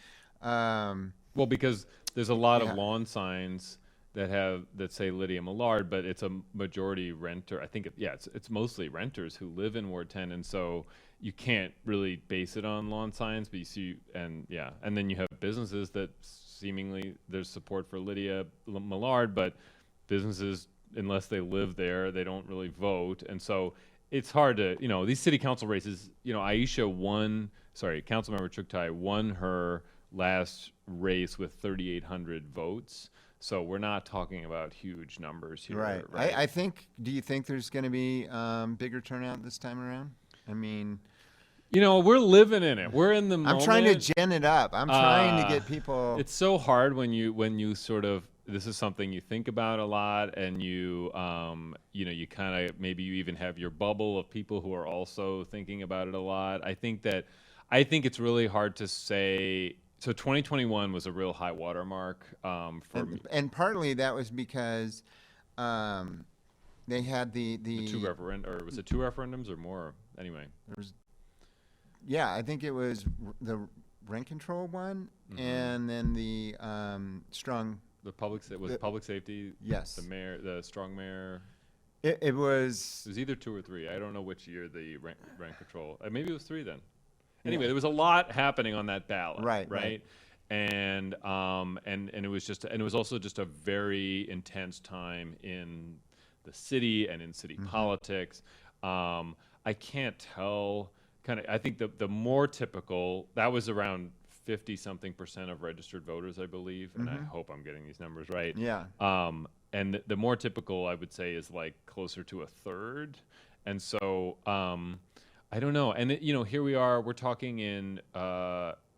Well, because there's a lot of yeah, lawn signs that say Lydia Millard, but it's a majority renter. I think it's mostly renters who live in Ward 10, and so you can't really base it on lawn signs. But you see, and then you have businesses that seemingly there's support for Lydia Millard, but businesses, unless they live there, they don't really vote, and so it's hard to, these city council races. Councilmember Chuktai won her last race with 3,800 votes. So we're not talking about huge numbers here, right. right? I think. Do you think there's going to be bigger turnout this time around? I mean, We're living in it. We're in the moment. I'm trying to gen it up. I'm trying to get people. It's so hard when you sort of, this is something you think about a lot, and you kind of, maybe you even have your bubble of people who are also thinking about it a lot. I think it's really hard to say. So 2021 was a real high watermark for me. And partly that was because they had the Two or was it two referendums or more? Anyway, yeah, I think it was the rent control one, and then the strong. public safety. Yes. The mayor, the strong mayor. It was. It was either 2 or 3. I don't know which year the rent control. Maybe it was 3 then. Anyway, there was a lot happening on that ballot. Right. And it was also just a very intense time in the city and in city politics. I can't tell. I think the more typical, that was around 50-something% of registered voters, I believe, and I hope I'm getting these numbers right. Yeah. And the more typical, I would say, is like closer to a third. And so I don't know. And here we are. We're talking in.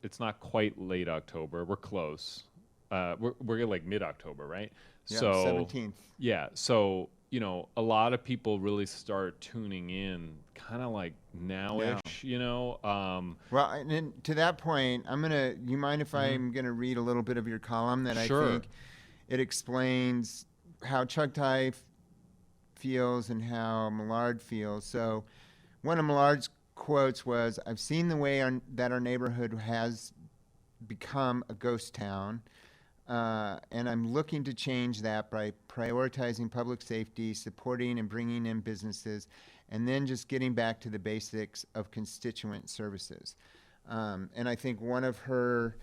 It's not quite late October. We're close. We're like mid-October, right? Yeah, so 17th. Yeah. So a lot of people really start tuning in, kind of like now-ish. Well, and then to that point, you mind if I'm gonna read a little bit of your column that Sure. I think it explains how Chugtai feels and how Millard feels. So one of Millard's quotes was, "I've seen the way that our neighborhood has become a ghost town, and I'm looking to change that by prioritizing public safety, supporting and bringing in businesses, and then just getting back to the basics of constituent services." And I think one of her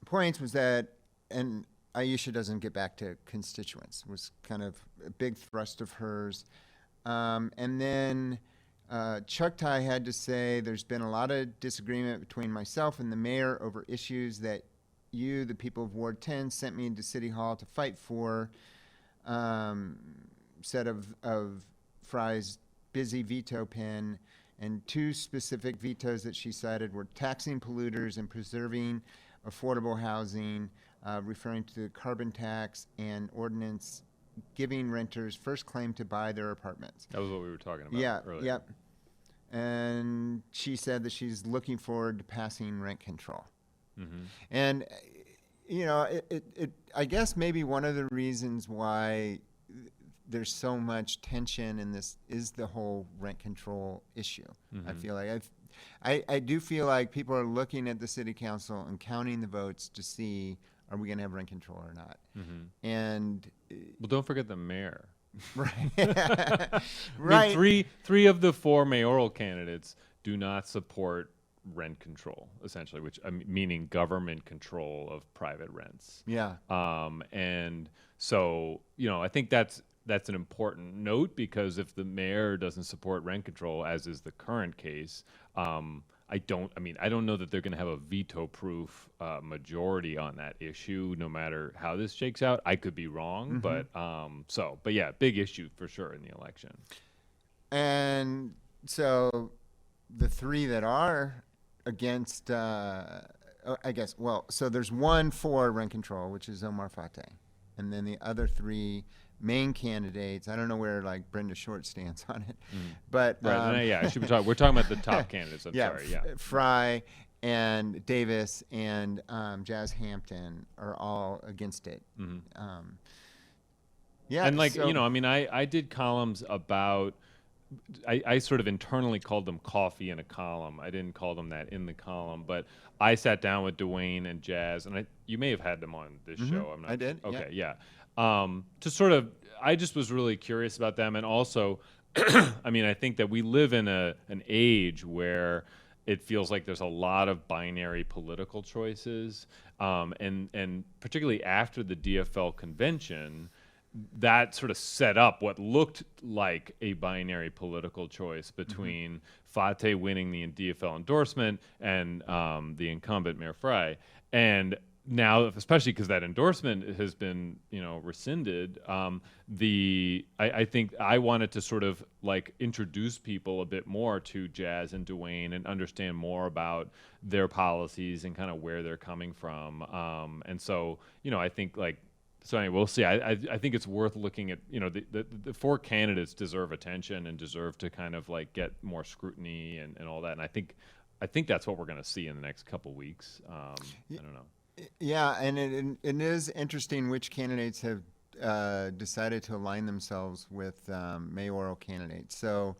points was that, and Aisha doesn't get back to constituents, was kind of a big thrust of hers. And then Chuktai had to say, "There's been a lot of disagreement between myself and the mayor over issues that you, the people of Ward 10, sent me into City Hall to fight for." Set of Fry's busy veto pen, and 2 specific vetoes that she cited were taxing polluters and preserving affordable housing, referring to the carbon tax and ordinance giving renters first claim to buy their apartments. That was what we were talking about earlier. Yep. And she said that she's looking forward to passing rent control. And, I guess maybe one of the reasons why there's so much tension in this is the whole rent control issue. I feel like I do feel like people are looking at the city council and counting the votes to see, are we going to have rent control or not? And well, don't forget the mayor. right, I mean, three of the 4 mayoral candidates do not support rent control, essentially, which meaning government control of private rents. Yeah. And so I think that's an important note, because if the mayor doesn't support rent control, as is the current case, I don't know that they're going to have a veto-proof majority on that issue, no matter how this shakes out. I could be wrong, but yeah, big issue for sure in the election. And so the 3 that are against, so there's 1 for rent control, which is Omar Fateh, and then the other 3 main candidates. I don't know where like Brenda Short stands on it, but I should be talking. We're talking about the top candidates. I'm sorry. Yeah, Fry and Davis and Jazz Hampton are all against it. Yeah. And like, So I mean, I did columns about, I sort of internally called them coffee in a column. I didn't call them that in the column, but I sat down with Dwayne and Jazz, and you may have had them on this show. I'm not I did. sure. Yeah. Okay, yeah. To sort of, I just was really curious about them, and also, I mean, I think that we live in an age where it feels like there's a lot of binary political choices, and particularly after the DFL convention, that sort of set up what looked like a binary political choice between Fate winning the DFL endorsement and the incumbent Mayor Frey. And now, especially because that endorsement has been, rescinded, I think I wanted to sort of like introduce people a bit more to Jazz and Dwayne and understand more about their policies and kind of where they're coming from. And so, I think like, so anyway, we'll see. I think it's worth looking at. The four candidates deserve attention and deserve to kind of like get more scrutiny and all that. And I think that's what we're going to see in the next couple weeks. I don't know. Yeah, and it is interesting which candidates have decided to align themselves with mayoral candidates. So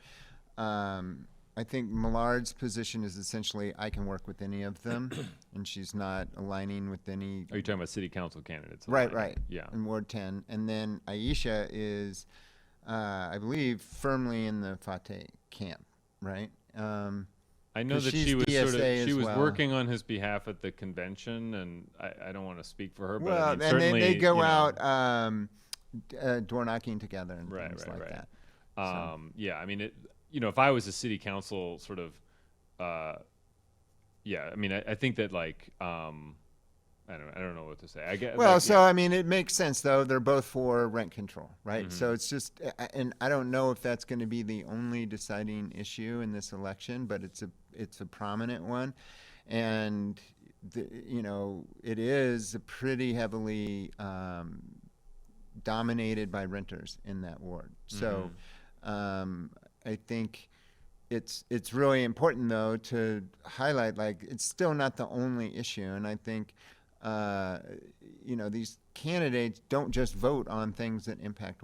I think Millard's position is essentially I can work with any of them, and she's not aligning with any. Are you talking about city council candidates? Right. Yeah. In Ward 10. And then Aisha is, I believe, firmly in the Fateh camp, right? I know that she's she was DSA she as was well. working on his behalf at the convention, and I don't want to speak for her, but Well, I mean, and certainly they go out door knocking together and Right, things right, like right. that. Yeah, I mean, if I was a city council sort of, yeah, I mean, I think that like, I don't know what to say. I get Well, like, so yeah. I mean, it makes sense though. They're both for rent control, right? Mm-hmm. So it's just, and I don't know if that's going to be the only deciding issue in this election, but it's a prominent one, and it is pretty heavily dominated by renters in that ward. So I think it's really important though to highlight like it's still not the only issue, and I think these candidates don't just vote on things that impact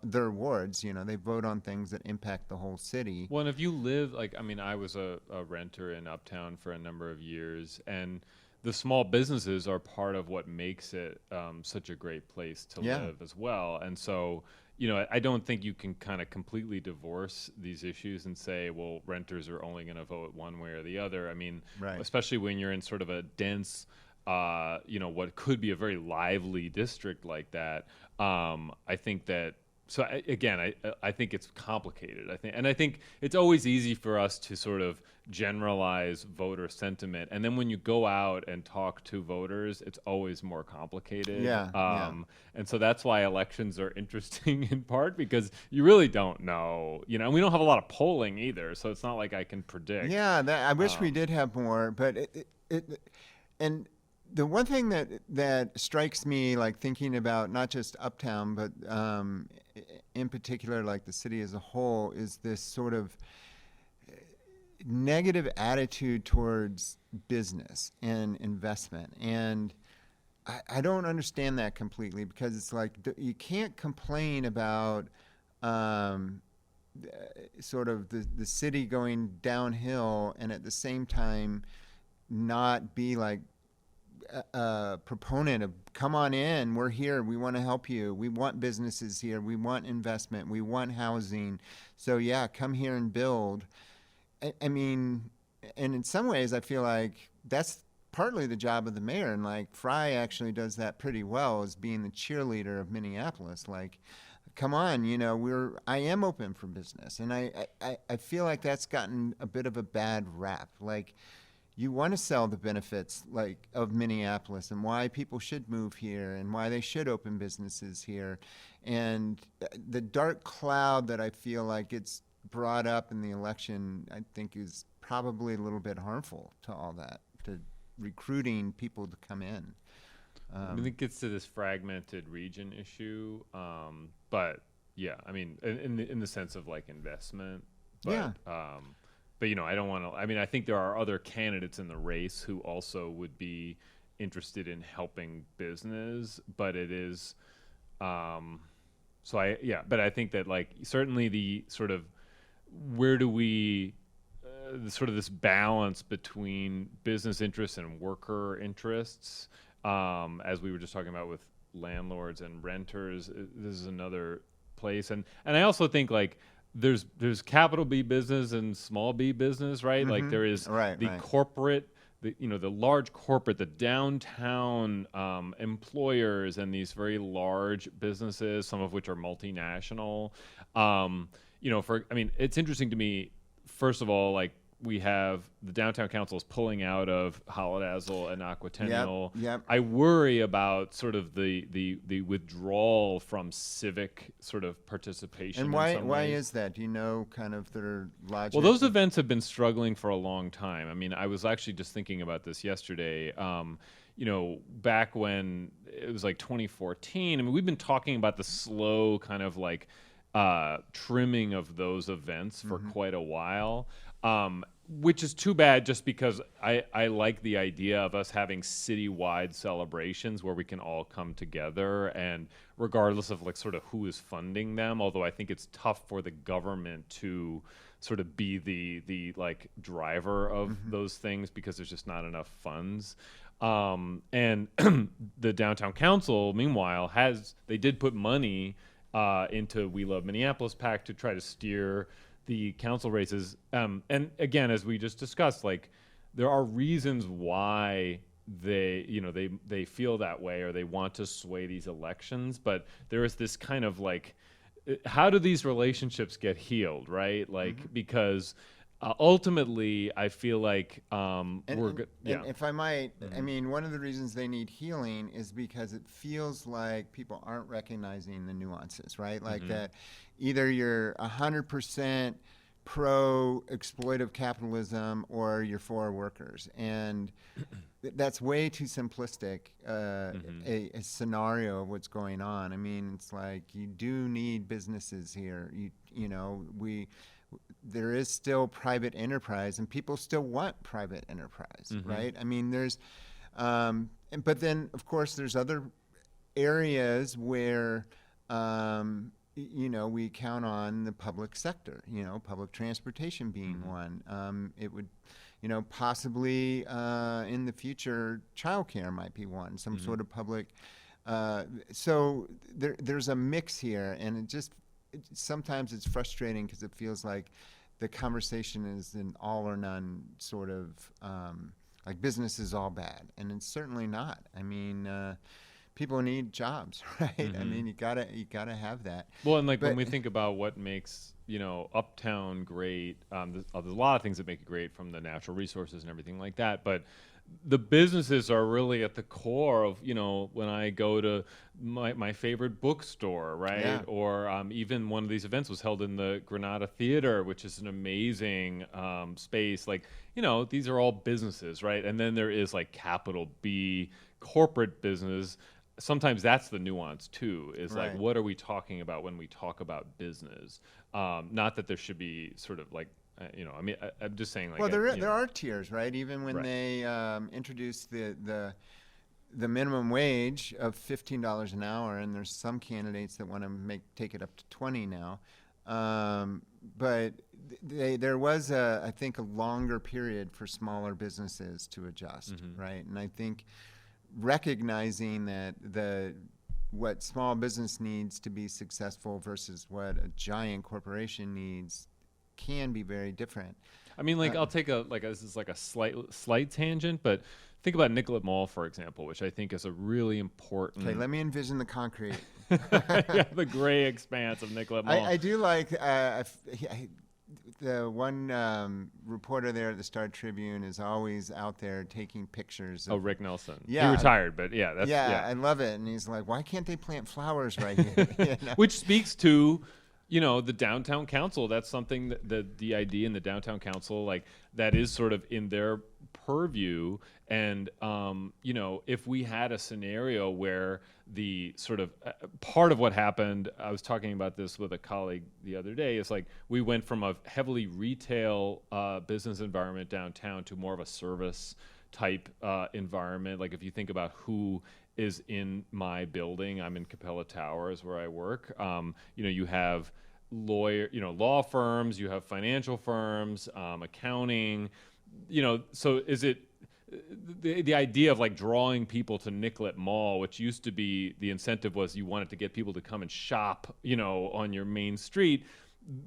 their wards. They vote on things that impact the whole city. Well, and if you live like, I mean, I was a renter in Uptown for a number of years, and the small businesses are part of what makes it such a great place to live as well. And so, I don't think you can kind of completely divorce these issues and say, well, renters are only going to vote one way or the other. I mean, Right. especially when you're in sort of a dense, what could be a very lively district like that. I think that. So I think it's complicated. I think it's always easy for us to sort of generalize voter sentiment, and then when you go out and talk to voters, it's always more complicated. Yeah. And so that's why elections are interesting in part because you really don't know. And we don't have a lot of polling either, so it's not like I can predict. Yeah, I wish we did have more, but and the one thing that strikes me, like thinking about not just Uptown, but in particular, like the city as a whole, is this sort of negative attitude towards business and investment. And I don't understand that completely because it's like you can't complain about sort of the city going downhill and at the same time not be like a proponent of come on in, we're here, we want to help you, we want businesses here, we want investment, we want housing, so yeah, come here and build. I mean, and in some ways I feel like that's partly the job of the mayor, and like Frey actually does that pretty well as being the cheerleader of Minneapolis. Like, come on, I am open for business, and I feel like that's gotten a bit of a bad rap. Like, you want to sell the benefits like of Minneapolis and why people should move here and why they should open businesses here. And the dark cloud that I feel like it's brought up in the election, I think is probably a little bit harmful to all that, to recruiting people to come in. I think it gets to this fragmented region issue. But yeah, I mean, in the sense of like investment. But, Yeah. But I don't want to. I mean, I think there are other candidates in the race who also would be interested in helping business, but it is, So but I think that like certainly the sort of where do we sort of this balance between business interests and worker interests, as we were just talking about with landlords and renters. This is another place, and I also think like there's capital B business and small b business, right? Like there is the corporate, the large corporate, the downtown employers, and these very large businesses, some of which are multinational. It's interesting to me. First of all, like we have the downtown council is pulling out of Holodazzle and Aquatennial. Yep. I worry about sort of the withdrawal from civic sort of participation. And why is that? Do you know kind of their logic? Well, those events have been struggling for a long time. I mean, I was actually just thinking about this yesterday. Back when it was like 2014. I mean, we've been talking about the slow kind of like trimming of those events for quite a while, which is too bad just because I like the idea of us having citywide celebrations where we can all come together, and regardless of like sort of who is funding them, although I think it's tough for the government to sort of be the like driver of those things because there's just not enough funds. And the downtown council, meanwhile, they did put money into We Love Minneapolis PAC to try to steer the council races. And again, as we just discussed, like there are reasons why they feel that way or they want to sway these elections, but there is this kind of like, how do these relationships get healed, right? Like because ultimately, I feel like we're good. Yeah. And if I might, I mean, one of the reasons they need healing is because it feels like people aren't recognizing the nuances, right? Like that either you're 100% pro-exploitive capitalism or you're for workers. And that's way too simplistic a scenario of what's going on. I mean, it's like you do need businesses here. There is still private enterprise, and people still want private enterprise, right? I mean, but then, of course, there's other areas where, we count on the public sector, public transportation being one. It would, possibly in the future, childcare might be one, some sort of public. So there's a mix here, and sometimes it's frustrating because it feels like the conversation is an all or none sort of like business is all bad, and it's certainly not. I mean, people need jobs, right? I mean, you gotta have that. Well, and when we think about what makes Uptown great, there's a lot of things that make it great, from the natural resources and everything like that, but the businesses are really at the core of, when I go to my favorite bookstore, right? Yeah. Or even one of these events was held in the Granada Theater, which is an amazing space. Like, these are all businesses, right? And then there is like capital B corporate business. Sometimes that's the nuance too, is like, what are we talking about when we talk about business? Not that there should be sort of like, I'm just saying, like. Well, there are tiers, right? Even when they introduced the minimum wage of $15 an hour, and there's some candidates that want to take it up to 20 now. But there was I think a longer period for smaller businesses to adjust, right? And I think recognizing that what small business needs to be successful versus what a giant corporation needs can be very different. I mean, I'll take this is like a slight tangent, but think about Nicollet Mall, for example, which I think is a really important. Okay, let me envision the concrete. Yeah, the gray expanse of Nicollet Mall. I do like the one reporter there at the Star Tribune is always out there taking pictures. Rick Nelson. Yeah, he retired, but yeah, I love it. And he's like, why can't they plant flowers right here? Which speaks to. The downtown council, that's something that the idea in the downtown council, like that is sort of in their purview. And, if we had a scenario where the sort of part of what happened, I was talking about this with a colleague the other day, is like we went from a heavily retail business environment downtown to more of a service type environment. Like if you think about who is in my building. I'm in Capella Towers where I work. You have law firms, you have financial firms, accounting, so is it the idea of like drawing people to Nicollet Mall, which used to be the incentive was you wanted to get people to come and shop, on your main street.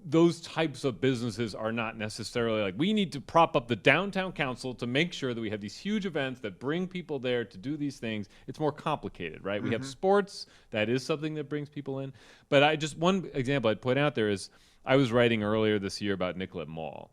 Those types of businesses are not necessarily like, we need to prop up the downtown council to make sure that we have these huge events that bring people there to do these things. It's more complicated, right? We have sports. That is something that brings people in. But one example I'd point out there is I was writing earlier this year about Nicollet Mall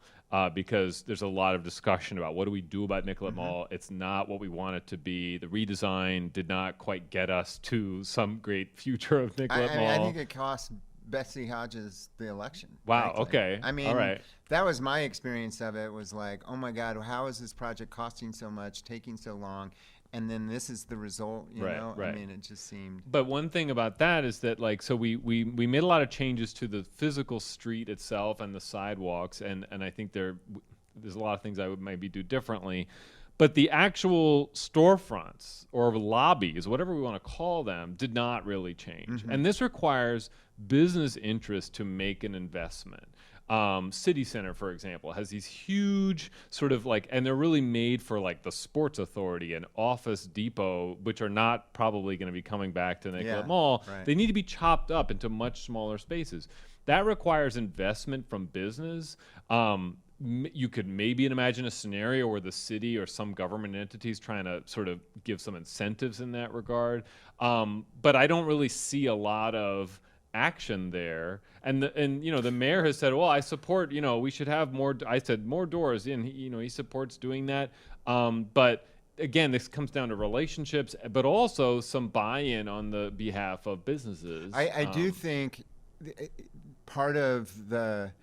because there's a lot of discussion about what do we do about Nicollet Mall. It's not what we want it to be. The redesign did not quite get us to some great future of Nicollet Mall. I think it cost Betsy Hodges the election. Wow. Frankly. Okay. I mean, all right. That was my experience of it. Was like, oh my God, how is this project costing so much, taking so long, and then this is the result. You know, Right. I mean, it just seemed. But one thing about that is that so we made a lot of changes to the physical street itself and the sidewalks, and I think there's a lot of things I would maybe do differently. But the actual storefronts or lobbies, whatever we want to call them, did not really change. And this requires business interest to make an investment. City Center, for example, has these huge sort of and they're really made for like the Sports Authority and Office Depot, which are not probably going to be coming back to Nicollet Mall. Right. They need to be chopped up into much smaller spaces. That requires investment from business. You could maybe imagine a scenario where the city or some government entity is trying to sort of give some incentives in that regard. But I don't really see a lot of action there. And the mayor has said, well, I support, we should have more. I said more doors in, he supports doing that. But again, this comes down to relationships, but also some buy-in on the behalf of businesses. I do think part of the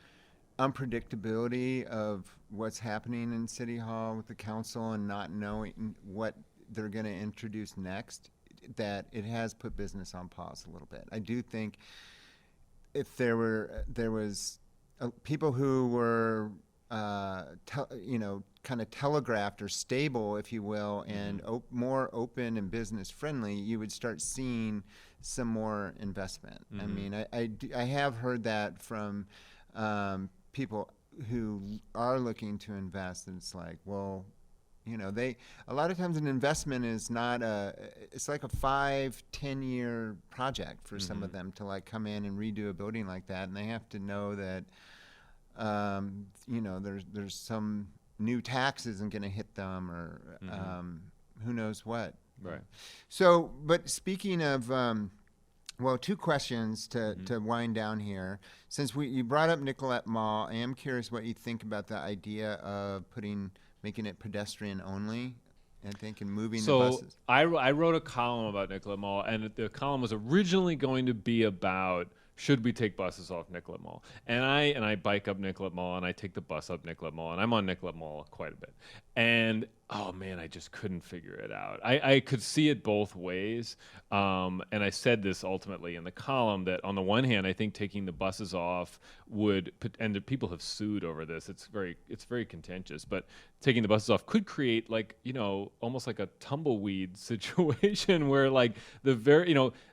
unpredictability of what's happening in City Hall with the council and not knowing what they're going to introduce next, that it has put business on pause a little bit. I do think if there was people who were kind of telegraphed or stable, if you will, and more open and business friendly, you would start seeing some more investment. I mean, I have heard that from people who are looking to invest, and it's like, well, a lot of times an investment is it's like a 5-10 year project for some of them to like come in and redo a building like that, and they have to know that there's some new tax isn't going to hit them, or who knows what. Right. So, but speaking of two questions to wind down here. Since you brought up Nicollet Mall, I am curious what you think about the idea of making it pedestrian only, I think, and moving the buses. So I wrote a column about Nicollet Mall, and the column was originally going to be about should we take buses off Nicollet Mall? And I bike up Nicollet Mall, and I take the bus up Nicollet Mall, and I'm on Nicollet Mall quite a bit. And oh man, I just couldn't figure it out. I could see it both ways. And I said this ultimately in the column that on the one hand, I think taking the buses off and the people have sued over this. It's very contentious, but taking the buses off could create almost like a tumbleweed situation where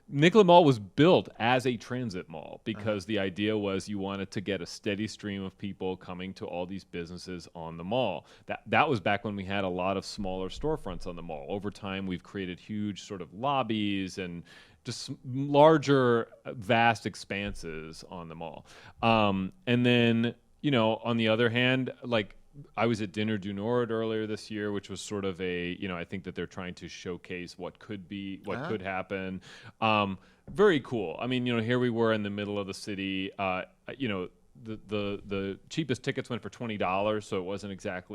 Nicollet Mall was built as a transit mall because the idea was you wanted to get a steady stream of people coming to all these businesses on the mall. That was back when we had a lot of smaller storefronts on the mall. Over time, we've created huge sort of lobbies and just larger, vast expanses on the mall. And then, on the other hand, I was at Dinner du Nord earlier this year, which was sort of I think that they're trying to showcase what could could happen. Very cool. I mean, here we were in the middle of the city, the cheapest tickets went for $20, so it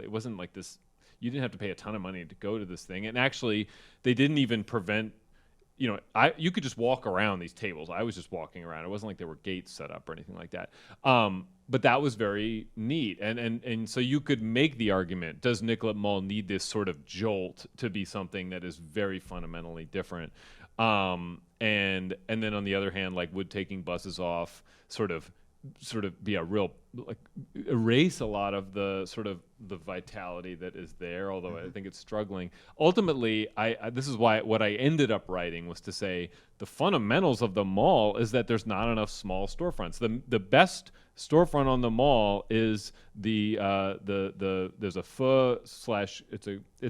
wasn't like this. You didn't have to pay a ton of money to go to this thing, and actually, they didn't even prevent. You could just walk around these tables. I was just walking around. It wasn't like there were gates set up or anything like that. But that was very neat, and so you could make the argument: does Nicollet Mall need this sort of jolt to be something that is very fundamentally different? And then on the other hand, would taking buses off sort of sort of be a real like erase a lot of the sort of the vitality that is there, although I think it's struggling. Ultimately, I this is why what I ended up writing was to say the fundamentals of the mall is that there's not enough small storefronts. The best storefront on the mall is the there's a pho slash it's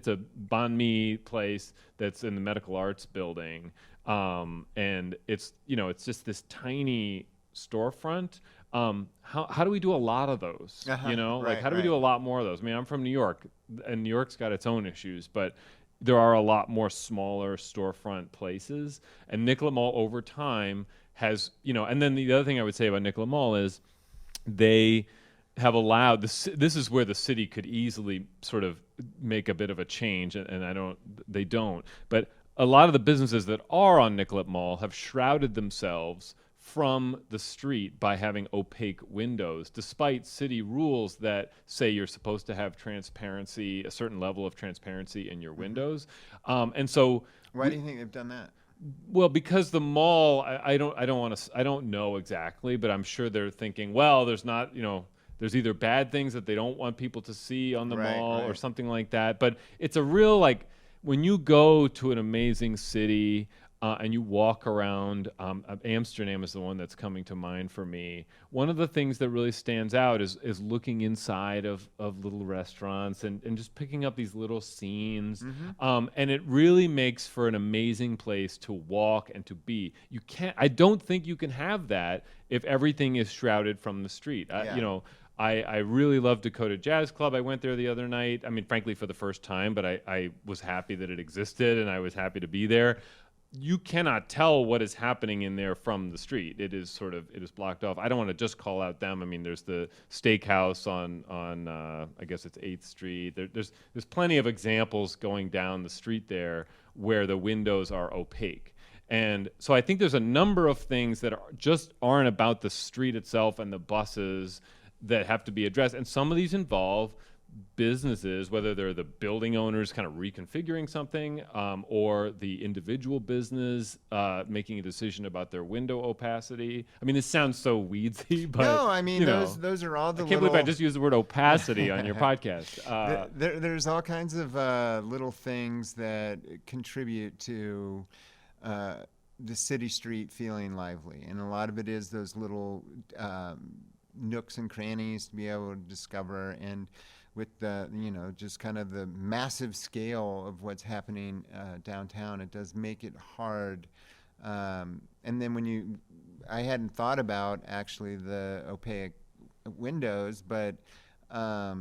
a banh mi place that's in the medical arts building, and it's it's just this tiny storefront. How do we do a lot of those? Like how do we do a lot more of those? I mean, I'm from New York, and New York's got its own issues, but there are a lot more smaller storefront places. And Nicollet Mall over time has, and then the other thing I would say about Nicollet Mall is they have allowed this. This is where the city could easily sort of make a bit of a change, and they don't. But a lot of the businesses that are on Nicollet Mall have shrouded themselves from the street by having opaque windows, despite city rules that say you're supposed to have transparency, a certain level of transparency in your windows. And so, why do you think they've done that? Well, because the mall, I don't know exactly, but I'm sure they're thinking, well, there's not, there's either bad things that they don't want people to see on the mall or something like that. But it's a real, like, when you go to an amazing city and you walk around, Amsterdam is the one that's coming to mind for me. One of the things that really stands out is looking inside of little restaurants and just picking up these little scenes. And it really makes for an amazing place to walk and to be. I don't think you can have that if everything is shrouded from the street. I really love Dakota Jazz Club. I went there the other night. I mean, frankly, for the first time, but I was happy that it existed, and I was happy to be there. You cannot tell what is happening in there from the street. It is blocked off. I don't want to just call out them. I mean, there's the steakhouse on I guess it's 8th Street. There's plenty of examples going down the street there where the windows are opaque. And so I think there's a number of things that aren't about the street itself and the buses that have to be addressed. And some of these involve businesses, whether they're the building owners kind of reconfiguring something, or the individual business making a decision about their window opacity. I mean, this sounds so weedsy, but no, I mean those are all the. I can't believe I just used the word opacity on your podcast. There's all kinds of little things that contribute to the city street feeling lively, and a lot of it is those little nooks and crannies to be able to discover. And with the, just kind of the massive scale of what's happening downtown, it does make it hard. And then I hadn't thought about actually the opaque windows, but I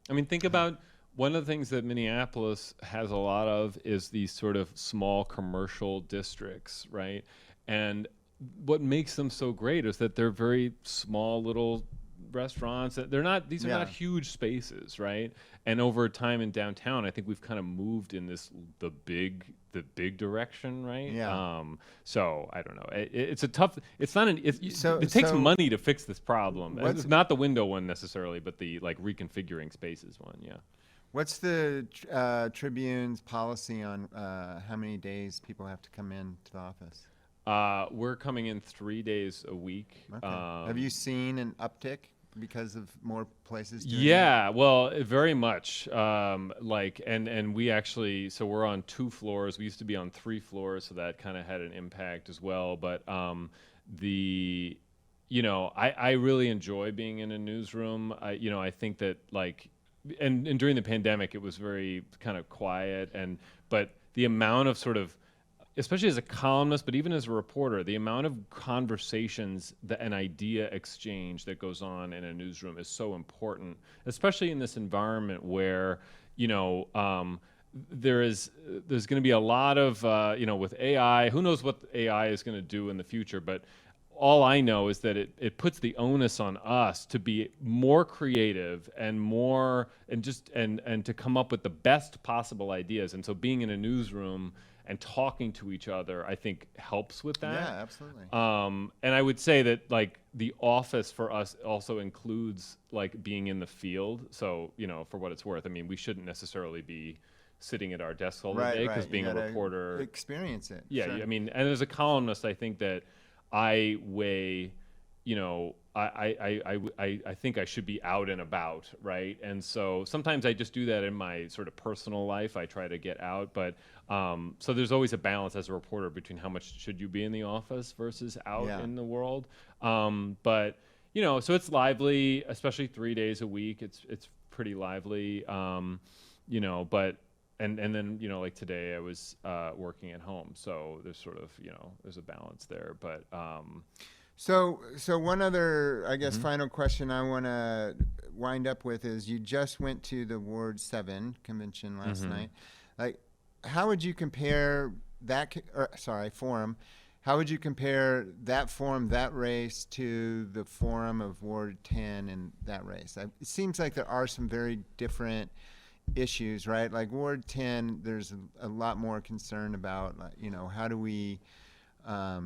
mean, think about one of the things that Minneapolis has a lot of is these sort of small commercial districts, right? And what makes them so great is that they're very small little restaurants. These are not huge spaces, right? And over time in downtown, I think we've kind of moved in the big direction, right? Yeah. So I don't know. It takes money to fix this problem. It's not the window one necessarily, but the like reconfiguring spaces one. Yeah. What's the Tribune's policy on how many days people have to come in to the office? We're coming in 3 days a week. Okay. Have you seen an uptick because of more places doing that? Well, very much. And we actually, so we're on 2 floors. We used to be on 3 floors, so that kind of had an impact as well. But I really enjoy being in a newsroom. I think that and during the pandemic, it was very kind of quiet, but the amount of sort of, especially as a columnist, but even as a reporter, the amount of conversations an idea exchange that goes on in a newsroom is so important, especially in this environment where, there's going to be a lot of, with AI, who knows what AI is going to do in the future, but all I know is that it puts the onus on us to be more creative and more, and to come up with the best possible ideas. And so being in a newsroom and talking to each other, I think helps with that. Yeah, absolutely. And I would say that the office for us also includes being in the field. So, for what it's worth, I mean, we shouldn't necessarily be sitting at our desks all the day because being a reporter, experience it. Yeah, sure. I mean, and as a columnist, I think that I weigh, I think I should be out and about, right? And so sometimes I just do that in my sort of personal life. I try to get out, but so there's always a balance as a reporter between how much should you be in the office versus out Yeah. in the world. But so it's lively, especially 3 days a week. It's pretty lively, but. And then like today I was working at home, so there's sort of there's a balance there. But So one other, I guess, final question I want to wind up with is: you just went to the Ward 7 convention last night. Like, how would you compare that? Forum. How would you compare that forum, that race, to the forum of Ward 10 and that race? It seems like there are some very different issues, right? Like Ward 10, there's a lot more concern about, how do we, I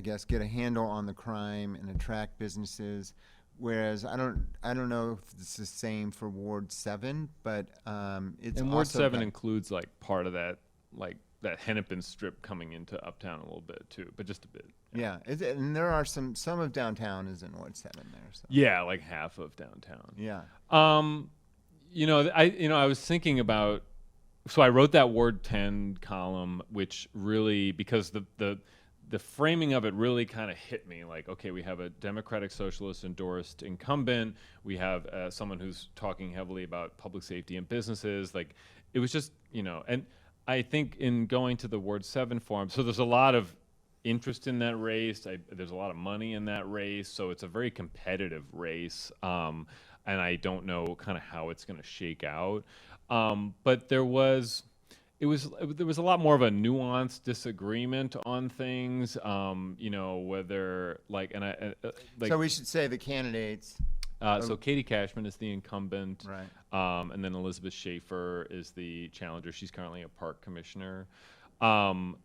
guess, get a handle on the crime and attract businesses. Whereas I don't know if it's the same for Ward 7, but it's and also Ward 7 includes like part of that, like that Hennepin strip coming into Uptown a little bit too, but just a bit. Yeah, and there are some of downtown is in Ward 7 there. So. Yeah, like half of downtown. Yeah. I was thinking about, so I wrote that Ward 10 column, which really, because the framing of it really kind of hit me. Like, okay, we have a Democratic Socialist endorsed incumbent. We have someone who's talking heavily about public safety and businesses. Like, it was just, and I think in going to the Ward 7 forum, so there's a lot of interest in that race. There's a lot of money in that race. So it's a very competitive race. And I don't know kind of how it's going to shake out. But there was a lot more of a nuanced disagreement on things, whether So we should say the candidates. So Katie Cashman is the incumbent, Right. And then Elizabeth Schaefer is the challenger. She's currently a park commissioner. And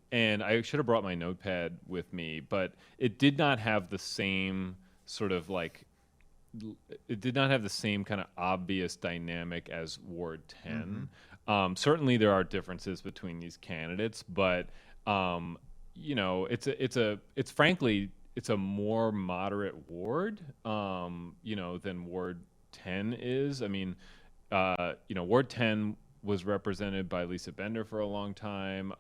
I should have brought my notepad with me, but it did not have the same sort of it did not have the same kind of obvious dynamic as Ward 10. Certainly there are differences between these candidates, but it's frankly a more moderate ward, than Ward 10 is. I mean, Ward 10 was represented by Lisa Bender for a long time,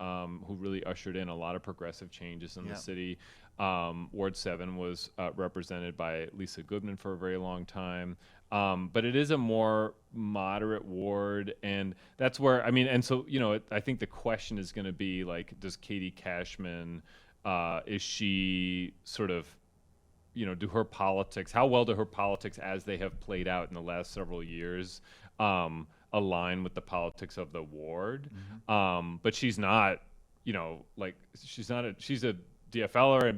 who really ushered in a lot of progressive changes in the city. Ward 7 was represented by Lisa Goodman for a very long time. But it is a more moderate ward, and that's where, I think the question is going to be, like, does Katie Cashman, is she sort of, do her politics, how well do her politics as they have played out in the last several years align with the politics of the ward? But she's not, she's a DFLer,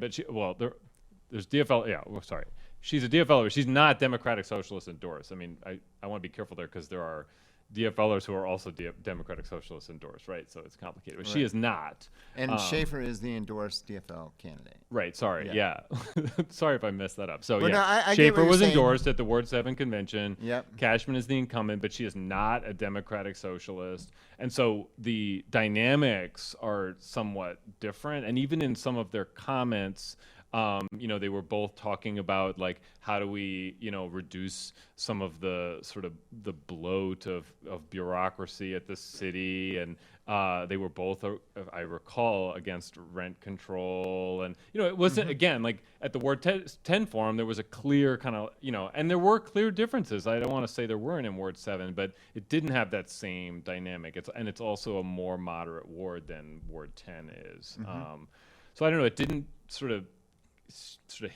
there's DFL, sorry. She's a DFLer, but she's not Democratic Socialist endorsed. I mean, I want to be careful there because there are DFLers who are also Democratic Socialist endorsed, right? So it's complicated. But she is not. And Schaefer is the endorsed DFL candidate. Right, sorry, yeah. Sorry if I messed that up. So, Well, no, I get Schaefer what you're was saying. endorsed at the Ward 7 convention. Yep. Cashman is the incumbent, but she is not a Democratic Socialist. And so the dynamics are somewhat different. And even in some of their comments, they were both talking about, like, how do we, reduce some of the sort of the bloat of bureaucracy at the city. And they were both, I recall, against rent control. And, it wasn't, again, like at the Ward 10 forum, there was a clear kind of, and there were clear differences. I don't want to say there weren't in Ward 7, but it didn't have that same dynamic. It's also a more moderate ward than Ward 10 is. So I don't know, it didn't sort of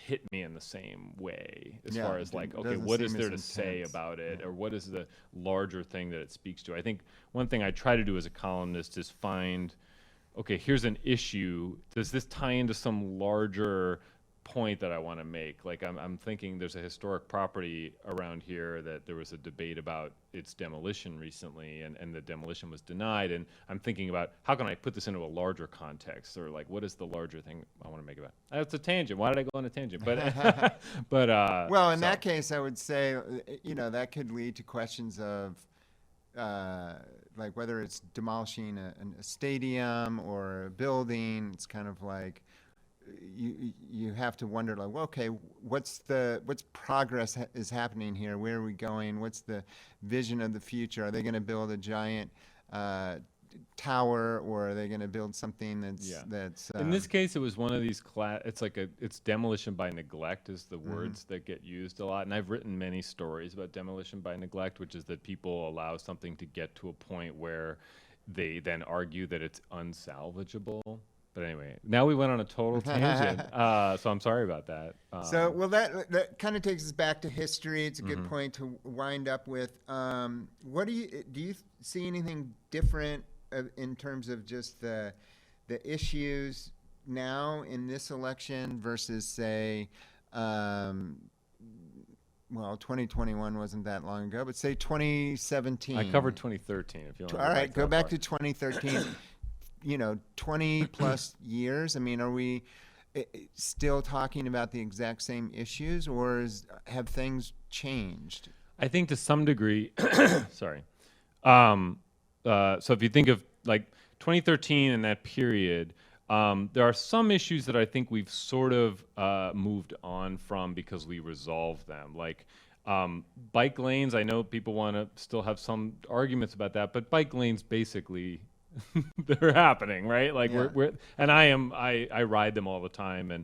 hit me in the same way as far as, like, okay, what is there to say about it, or what is the larger thing that it speaks to? I think one thing I try to do as a columnist is find, okay, here's an issue. Does this tie into some larger point that I want to make? Like, I'm thinking there's a historic property around here that there was a debate about its demolition recently, and the demolition was denied. And I'm thinking about, how can I put this into a larger context, or, like, what is the larger thing I want to make about? It's a tangent. Why did I go on a tangent? But well, in that case, I would say, that could lead to questions of, like, whether it's demolishing a stadium or a building. It's kind of like, you have to wonder, like, well, okay, what's progress is happening here? Where are we going? What's the vision of the future? Are they going to build a giant tower, or are they going to build something that's in this case, it was one of these it's demolition by neglect is the words that get used a lot. And I've written many stories about demolition by neglect, which is that people allow something to get to a point where they then argue that it's unsalvageable. But anyway, now we went on a total tangent, so I'm sorry about that. That kind of takes us back to history. It's a good point to wind up with. What do you see anything different in terms of just the issues now in this election versus, say, 2021 wasn't that long ago, but say 2017. I covered 2013. If you want. All right, go back to 2013. 20 plus years. I mean, are we still talking about the exact same issues, or have things changed? I think to some degree. Sorry. So if you think of like 2013 and that period, there are some issues that I think we've sort of moved on from because we resolved them. Like bike lanes, I know people want to still have some arguments about that, but bike lanes basically they're happening, right? Like I ride them all the time, and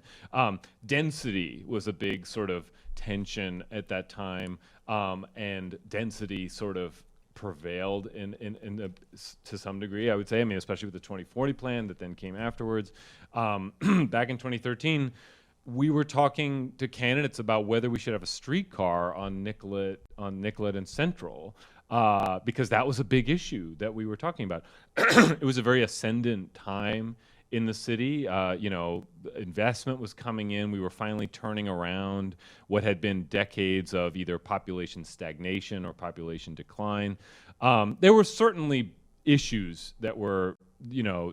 density was a big sort of tension at that time, and density sort of prevailed to some degree, I would say. I mean, especially with the 2040 plan that then came afterwards. Back in 2013, we were talking to candidates about whether we should have a streetcar on Nicollet and Central, because that was a big issue that we were talking about. It was a very ascendant time in the city. Investment was coming in. We were finally turning around what had been decades of either population stagnation or population decline. There were certainly issues that were,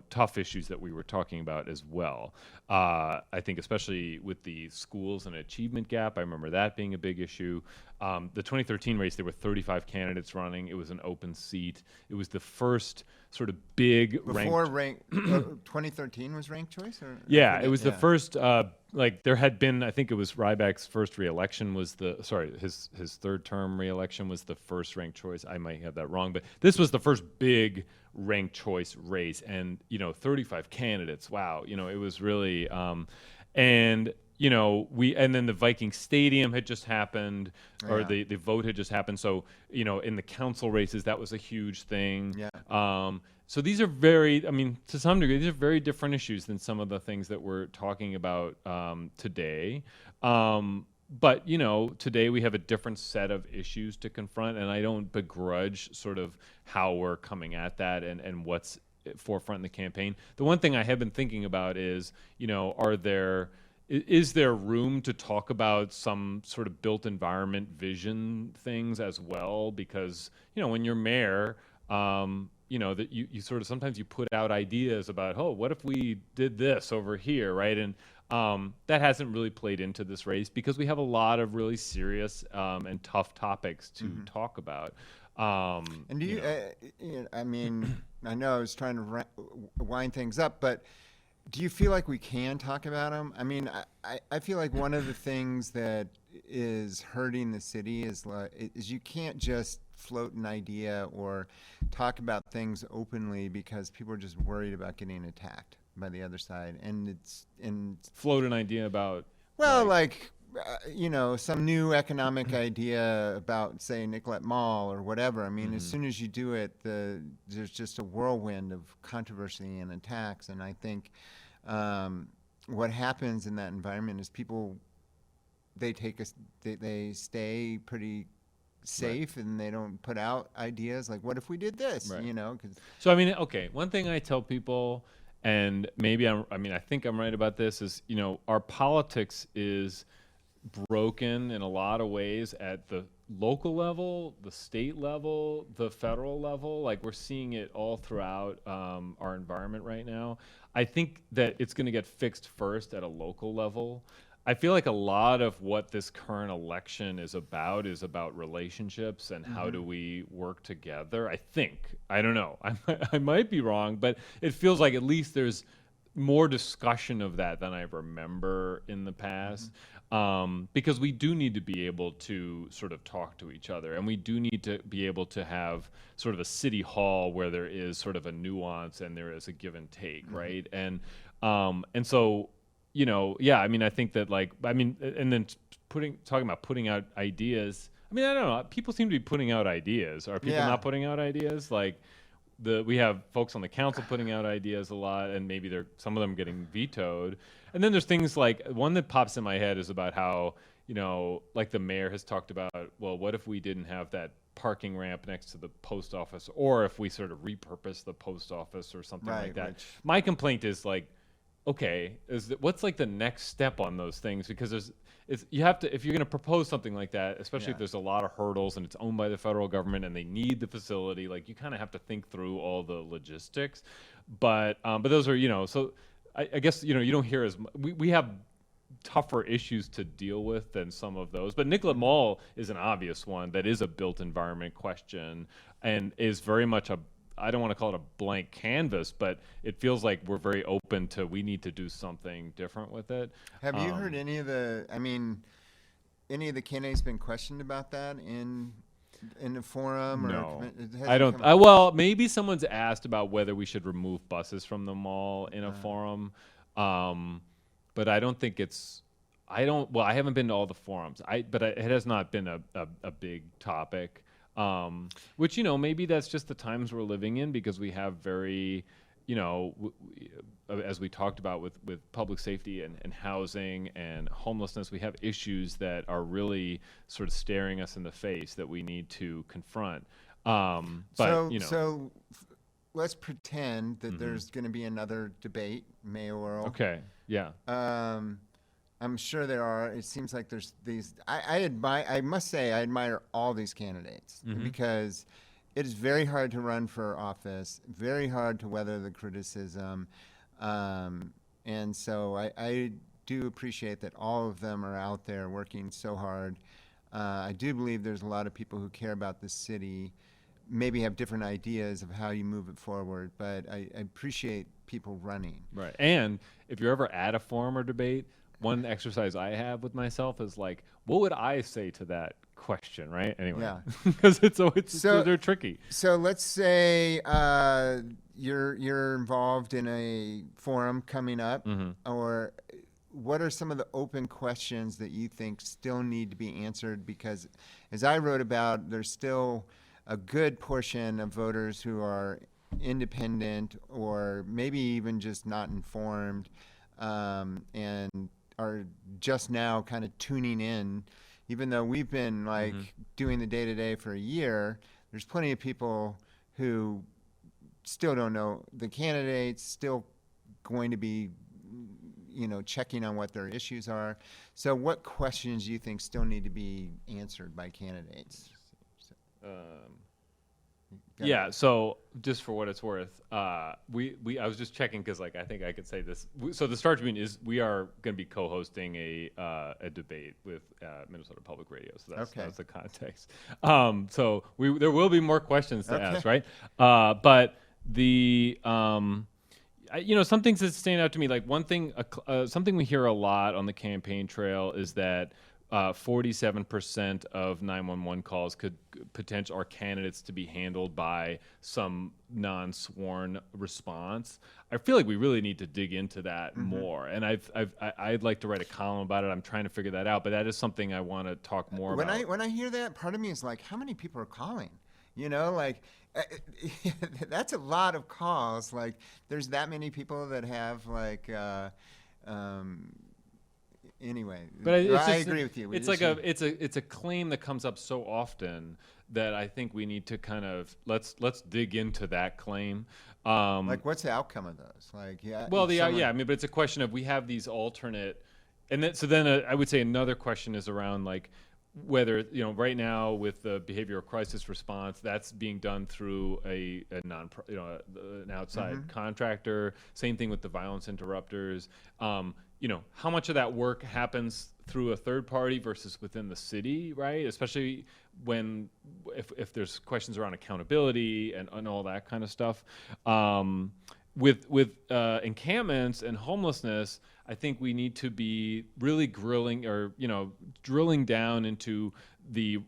tough issues that we were talking about as well. I think especially with the schools and achievement gap, I remember that being a big issue. The 2013 race, there were 35 candidates running. It was an open seat. It was the first sort of big before 2013 was ranked choice, or it was the first. There had been, I think it was Ryback's first re-election was his third term re-election was the first ranked choice. I might have that wrong, but this was the first big ranked choice race, and 35 candidates. Wow, it was really and then the Viking Stadium had just happened, or the vote had just happened. So, in the council races, that was a huge thing. Yeah. So these are to some degree, these are very different issues than some of the things that we're talking about today. But, today we have a different set of issues to confront, and I don't begrudge sort of how we're coming at that and what's forefront in the campaign. The one thing I have been thinking about is, is there room to talk about some sort of built environment vision things as well? Because, when you're mayor, that you sort of sometimes you put out ideas about, what if we did this over here, right? And that hasn't really played into this race because we have a lot of really serious and tough topics to talk about. And do you, I know I was trying to wind things up, but do you feel like we can talk about them? I mean, I feel like one of the things that is hurting the city is you can't just float an idea or talk about things openly because people are just worried about getting attacked by the other side. And float an idea about some new economic idea about, say, Nicollet Mall or whatever. I mean, as soon as you do it, there's just a whirlwind of controversy and attacks. And I think what happens in that environment is people, they stay pretty safe, and they don't put out ideas like, what if we did this? Right. 'Cause so one thing I tell people, and maybe I think I'm right about this, is our politics is broken in a lot of ways at the local level, the state level, the federal level. Like, we're seeing it all throughout our environment right now. I think that it's going to get fixed first at a local level. I feel like a lot of what this current election is about relationships and how do we work together. I don't know. I might be wrong, but it feels like at least there's more discussion of that than I remember in the past, because we do need to be able to sort of talk to each other, and we do need to be able to have sort of a city hall where there is sort of a nuance and there is a give and take, right? And so, yeah, I mean, I think that and then talking about putting out ideas. I mean, I don't know. People seem to be putting out ideas. Are people not putting out ideas? Like, we have folks on the council putting out ideas a lot, and maybe some of them getting vetoed. And then there's things like, one that pops in my head is about how, like the mayor has talked about, well, what if we didn't have that parking ramp next to the post office, or if we sort of repurpose the post office or something like that. My complaint is like, okay, what's like the next step on those things? Because you have to, if you're going to propose something like that, especially if there's a lot of hurdles and it's owned by the federal government and they need the facility, like you kind of have to think through all the logistics. But those are, so I guess, you don't hear we have tougher issues to deal with than some of those. But Nicollet Mall is an obvious one that is a built environment question and is very much I don't want to call it a blank canvas, but it feels like we're very open to, we need to do something different with it. Have you heard any of the candidates been questioned about that in the forum? No, or I don't. Well, maybe someone's asked about whether we should remove buses from the mall in a forum. But I don't think I haven't been to all the forums. But it has not been a big topic. Which, maybe that's just the times we're living in, because we have very, as we talked about with public safety and housing and homelessness, we have issues that are really sort of staring us in the face that we need to confront. So let's pretend that there's going to be another debate, mayoral. Okay. Yeah. I'm sure there are. It seems like there's these. I must say, I admire all these candidates because it is very hard to run for office, very hard to weather the criticism, and so I do appreciate that all of them are out there working so hard. I do believe there's a lot of people who care about the city, maybe have different ideas of how you move it forward, but I appreciate people running. Right. And if you're ever at a forum or debate, one exercise I have with myself is like, what would I say to that question, right? Anyway, because they're tricky. So let's say you're involved in a forum coming up, or what are some of the open questions that you think still need to be answered? Because as I wrote about, there's still a good portion of voters who are independent or maybe even just not informed, and are just now kind of tuning in. Even though we've been doing the day-to-day for a year, there's plenty of people who still don't know the candidates, still going to be checking on what their issues are. So what questions do you think still need to be answered by candidates? Yeah, so just for what it's worth, I was just checking because I think I could say this. So the Star Tribune we are going to be co-hosting a debate with Minnesota Public Radio. So that's the context. So there will be more questions to ask, right? But the some things that stand out to me, like one thing, something we hear a lot on the campaign trail is that 47% of 911 calls could are candidates to be handled by some non-sworn response. I feel like we really need to dig into that more. And I'd like to write a column about it. I'm trying to figure that out, but that is something I want to talk more about. When I hear that, part of me is like, how many people are calling? That's a lot of calls. Like, there's that many people that have anyway, but I agree with you. It's a claim that comes up so often that I think we need to kind of let's dig into that claim. What's the outcome of those? But it's a question of, we have these alternate, and then I would say another question is around whether right now with the behavioral crisis response, that's being done through an outside contractor. Same thing with the violence interrupters. How much of that work happens through a third party versus within the city, right? Especially if there's questions around accountability and all that kind of stuff. with encampments and homelessness, I think we need to be really drilling down into the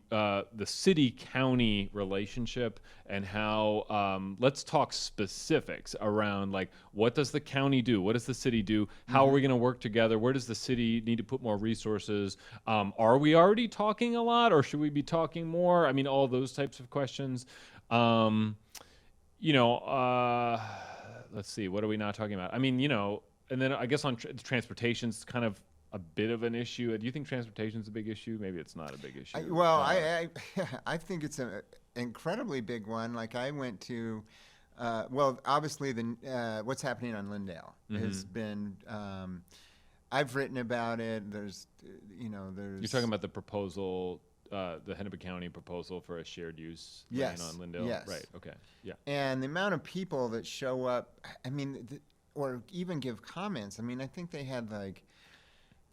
city county relationship and how let's talk specifics around like what does the county do, what does the city do, how are we going to work together, where does the city need to put more resources, are we already talking a lot or should we be talking more? I mean, all those types of questions. Let's see, what are we not talking about? I mean, and then I guess on transportation's kind of a bit of an issue. Do you think transportation's a big issue? Maybe it's not a big issue. I think it's an incredibly big one. Like I went to, obviously what's happening on Lindale has been. I've written about it. There's. You're talking about the proposal. The Hennepin County proposal for a shared use lane on Lindale. Yes. Right. Okay. Yeah. And the amount of people that show up, I mean, or even give comments. I mean, I think they had like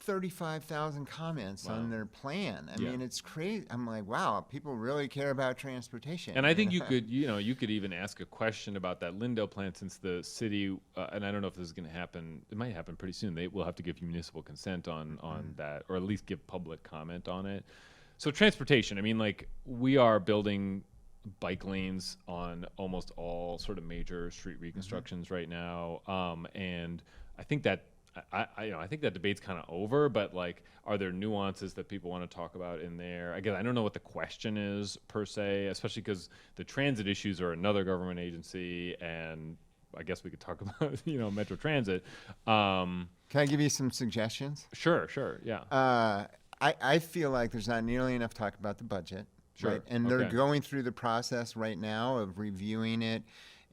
35,000 comments on their plan. I mean, it's crazy. I'm like, wow, people really care about transportation. And I think you could even ask a question about that Lindale plan, since the city, and I don't know if this is going to happen. It might happen pretty soon. They will have to give municipal consent on that, or at least give public comment on it. So transportation, I mean, like we are building bike lanes on almost all sort of major street reconstructions right now, and I think that I think that debate's kind of over. But like, are there nuances that people want to talk about in there? Again, I don't know what the question is per se, especially because the transit issues are another government agency, and I guess we could talk about Metro Transit. Can I give you some suggestions? Sure, yeah. I feel like there's not nearly enough talk about the budget. Sure. Right? And they're going through the process right now of reviewing it,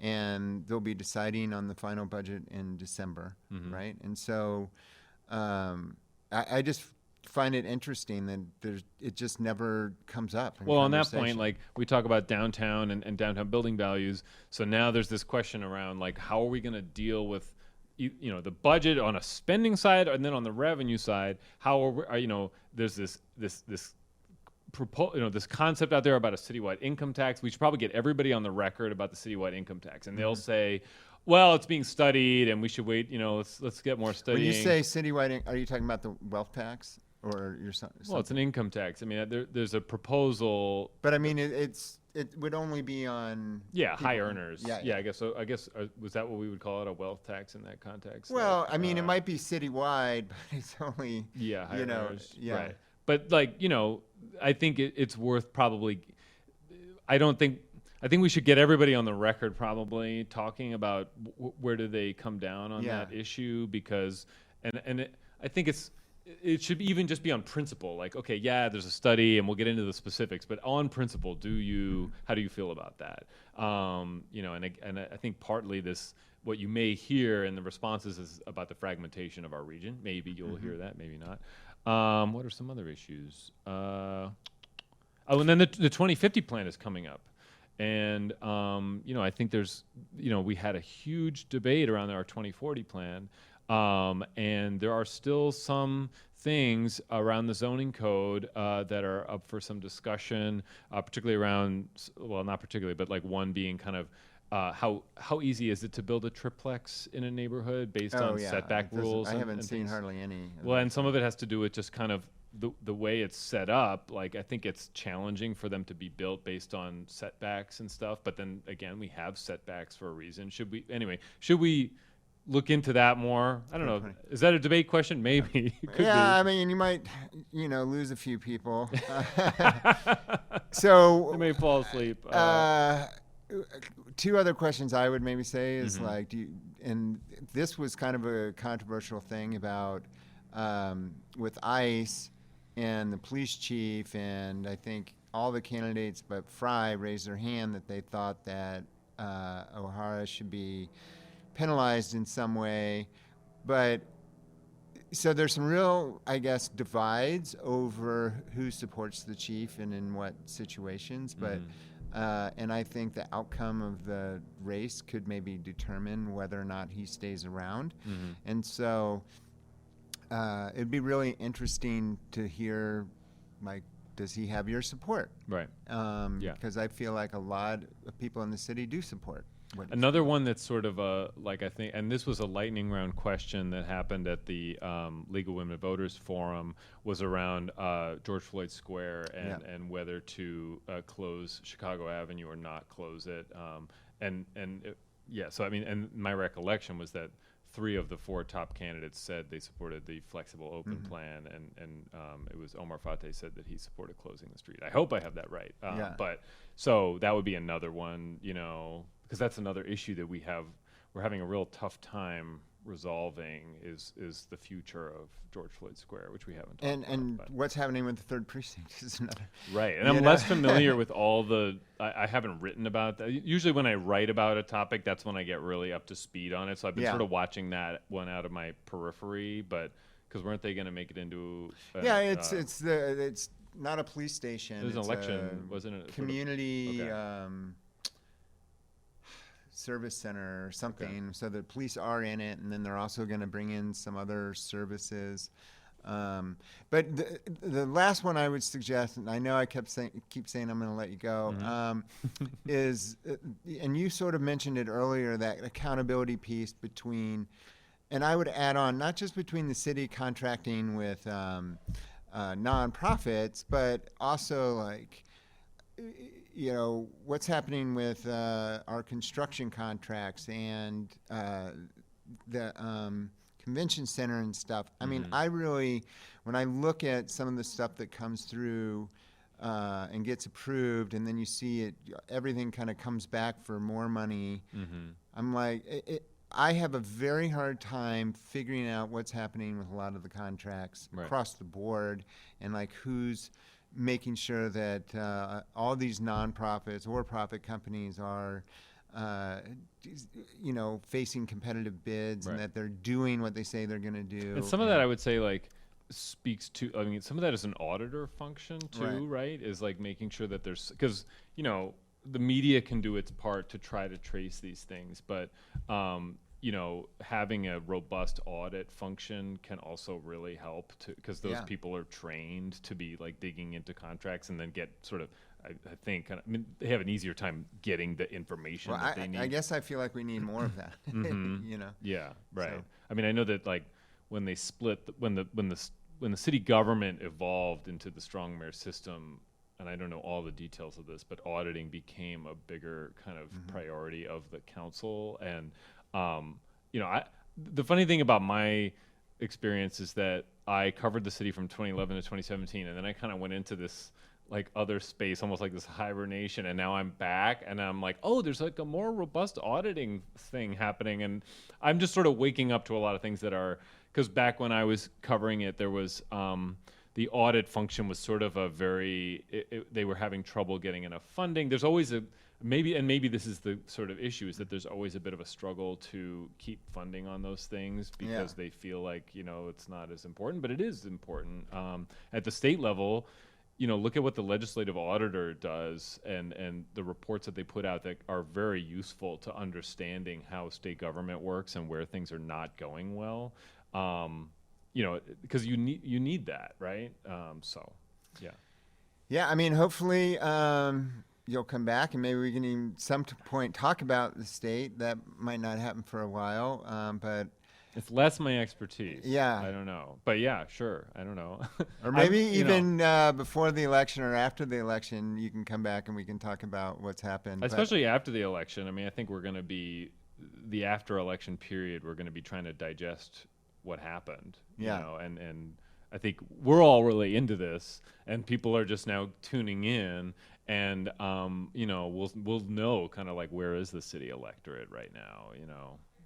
and they'll be deciding on the final budget in December, right? And so I just find it interesting that it just never comes up. Well, on that point, like we talk about downtown and downtown building values. So now there's this question around like, how are we going to deal with the budget on a spending side, and then on the revenue side, how there's this concept out there about a citywide income tax. We should probably get everybody on the record about the citywide income tax, and they'll say, well, it's being studied and we should wait, let's get more studying. When you say citywide, are you talking about the wealth tax or Well, it's an income tax. I mean, there's a proposal. But I mean, it would only be on high earners. Yeah. I guess was that what we would call it, a wealth tax in that context? Well, I mean, it might be citywide, but it's only high earners. Yeah. Right. But like, I think it's worth probably. I think we should get everybody on the record probably talking about where do they come down on that issue, because I think it should even just be on principle. Like, okay, there's a study and we'll get into the specifics, but on principle, how do you feel about that? And I think partly what you may hear in the responses is about the fragmentation of our region. Maybe you'll hear that, maybe not. What are some other issues? And then the 2050 plan is coming up. And, I think there's, we had a huge debate around our 2040 plan. And there are still some things around the zoning code that are up for some discussion, particularly around, well, not particularly, but like one being kind of how easy is it to build a triplex in a neighborhood based on setback rules? I haven't seen hardly any. Well, and some of it has to do with just kind of the way it's set up. Like, I think it's challenging for them to be built based on setbacks and stuff. But then again, we have setbacks for a reason. Should we look into that more? I don't know. Is that a debate question? Maybe. Could be. I mean, you might, lose a few people. So they may fall asleep. Two other questions I would maybe say is like, and this was kind of a controversial thing about with ICE and the police chief, and I think all the candidates but Fry raised their hand that they thought that O'Hara should be penalized in some way. But so there's some real, I guess, divides over who supports the chief and in what situations. But and I think the outcome of the race could maybe determine whether or not he stays around. And so it'd be really interesting to hear, like, does he have your support? Right. Because I feel like a lot of people in the city do support. Another one that's sort of like I think, and this was a lightning round question that happened at the League of Women Voters Forum, was around George Floyd Square and whether to close Chicago Avenue or not close it. So I mean, and my recollection was that 3 of the 4 top candidates said they supported the flexible open plan, and it was Omar Fateh said that he supported closing the street. I hope I have that right. But so that would be another one, because that's another issue that we're having a real tough time resolving is the future of George Floyd Square, which we haven't talked about. And what's happening with the 3rd precinct is another. Right, and I'm less familiar with all the. I haven't written about that. Usually, when I write about a topic, that's when I get really up to speed on it. So I've been sort of watching that one out of my periphery, but because weren't they going to make it into? It's not a police station. It was an election, wasn't it? Community. Service center or something, so the police are in it, and then they're also going to bring in some other services. But the last one I would suggest, and I know I keep saying I'm going to let you go, is, and you sort of mentioned it earlier, that accountability piece between, and I would add on, not just between the city contracting with nonprofits, but also like, what's happening with our construction contracts and the convention center and stuff. I mean, I really, when I look at some of the stuff that comes through and gets approved, and then you see it, everything kind of comes back for more money. I'm like, I have a very hard time figuring out what's happening with a lot of the contracts across the board, and like who's making sure that all these nonprofits or profit companies are, facing competitive bids, and that they're doing what they say they're going to do. And some of that, I would say, like, speaks to, I mean, some of that is an auditor function too, right? Is like making sure that there's, because, the media can do its part to try to trace these things, but having a robust audit function can also really help, because those people are trained to be like digging into contracts and then get sort of, I think, they have an easier time getting the information that they need. I guess I feel like we need more of that. Yeah, right. So. I mean, I know that like when they split, when the city government evolved into the strong mayor system, and I don't know all the details of this, but auditing became a bigger kind of priority of the council. And the funny thing about my experience is that I covered the city from 2011 to 2017, and then I kind of went into this like other space, almost like this hibernation, and now I'm back, and I'm like, oh, there's like a more robust auditing thing happening, and I'm just sort of waking up to a lot of things that are, because back when I was covering it, there was the audit function was sort of a very, they were having trouble getting enough funding. There's always maybe this is the sort of issue, is that there's always a bit of a struggle to keep funding on those things because they feel like, it's not as important, but it is important. At the state level, look at what the legislative auditor does and the reports that they put out that are very useful to understanding how state government works and where things are not going well. Because you need that, right? Yeah, I mean, hopefully you'll come back and maybe we can even some point talk about the state. That might not happen for a while, but it's less my expertise. Yeah, I don't know, but yeah, sure, I don't know. Or maybe even before the election or after the election, you can come back and we can talk about what's happened. Especially after the election. I mean, I think we're going to be the after election period. We're going to be trying to digest what happened, and I think we're all really into this, and people are just now tuning in, and we'll know kind of like where is the city electorate right now,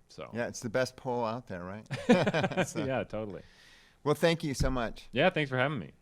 so yeah, it's the best poll out there, right? Yeah, totally. Well, thank you so much. Yeah, thanks for having me.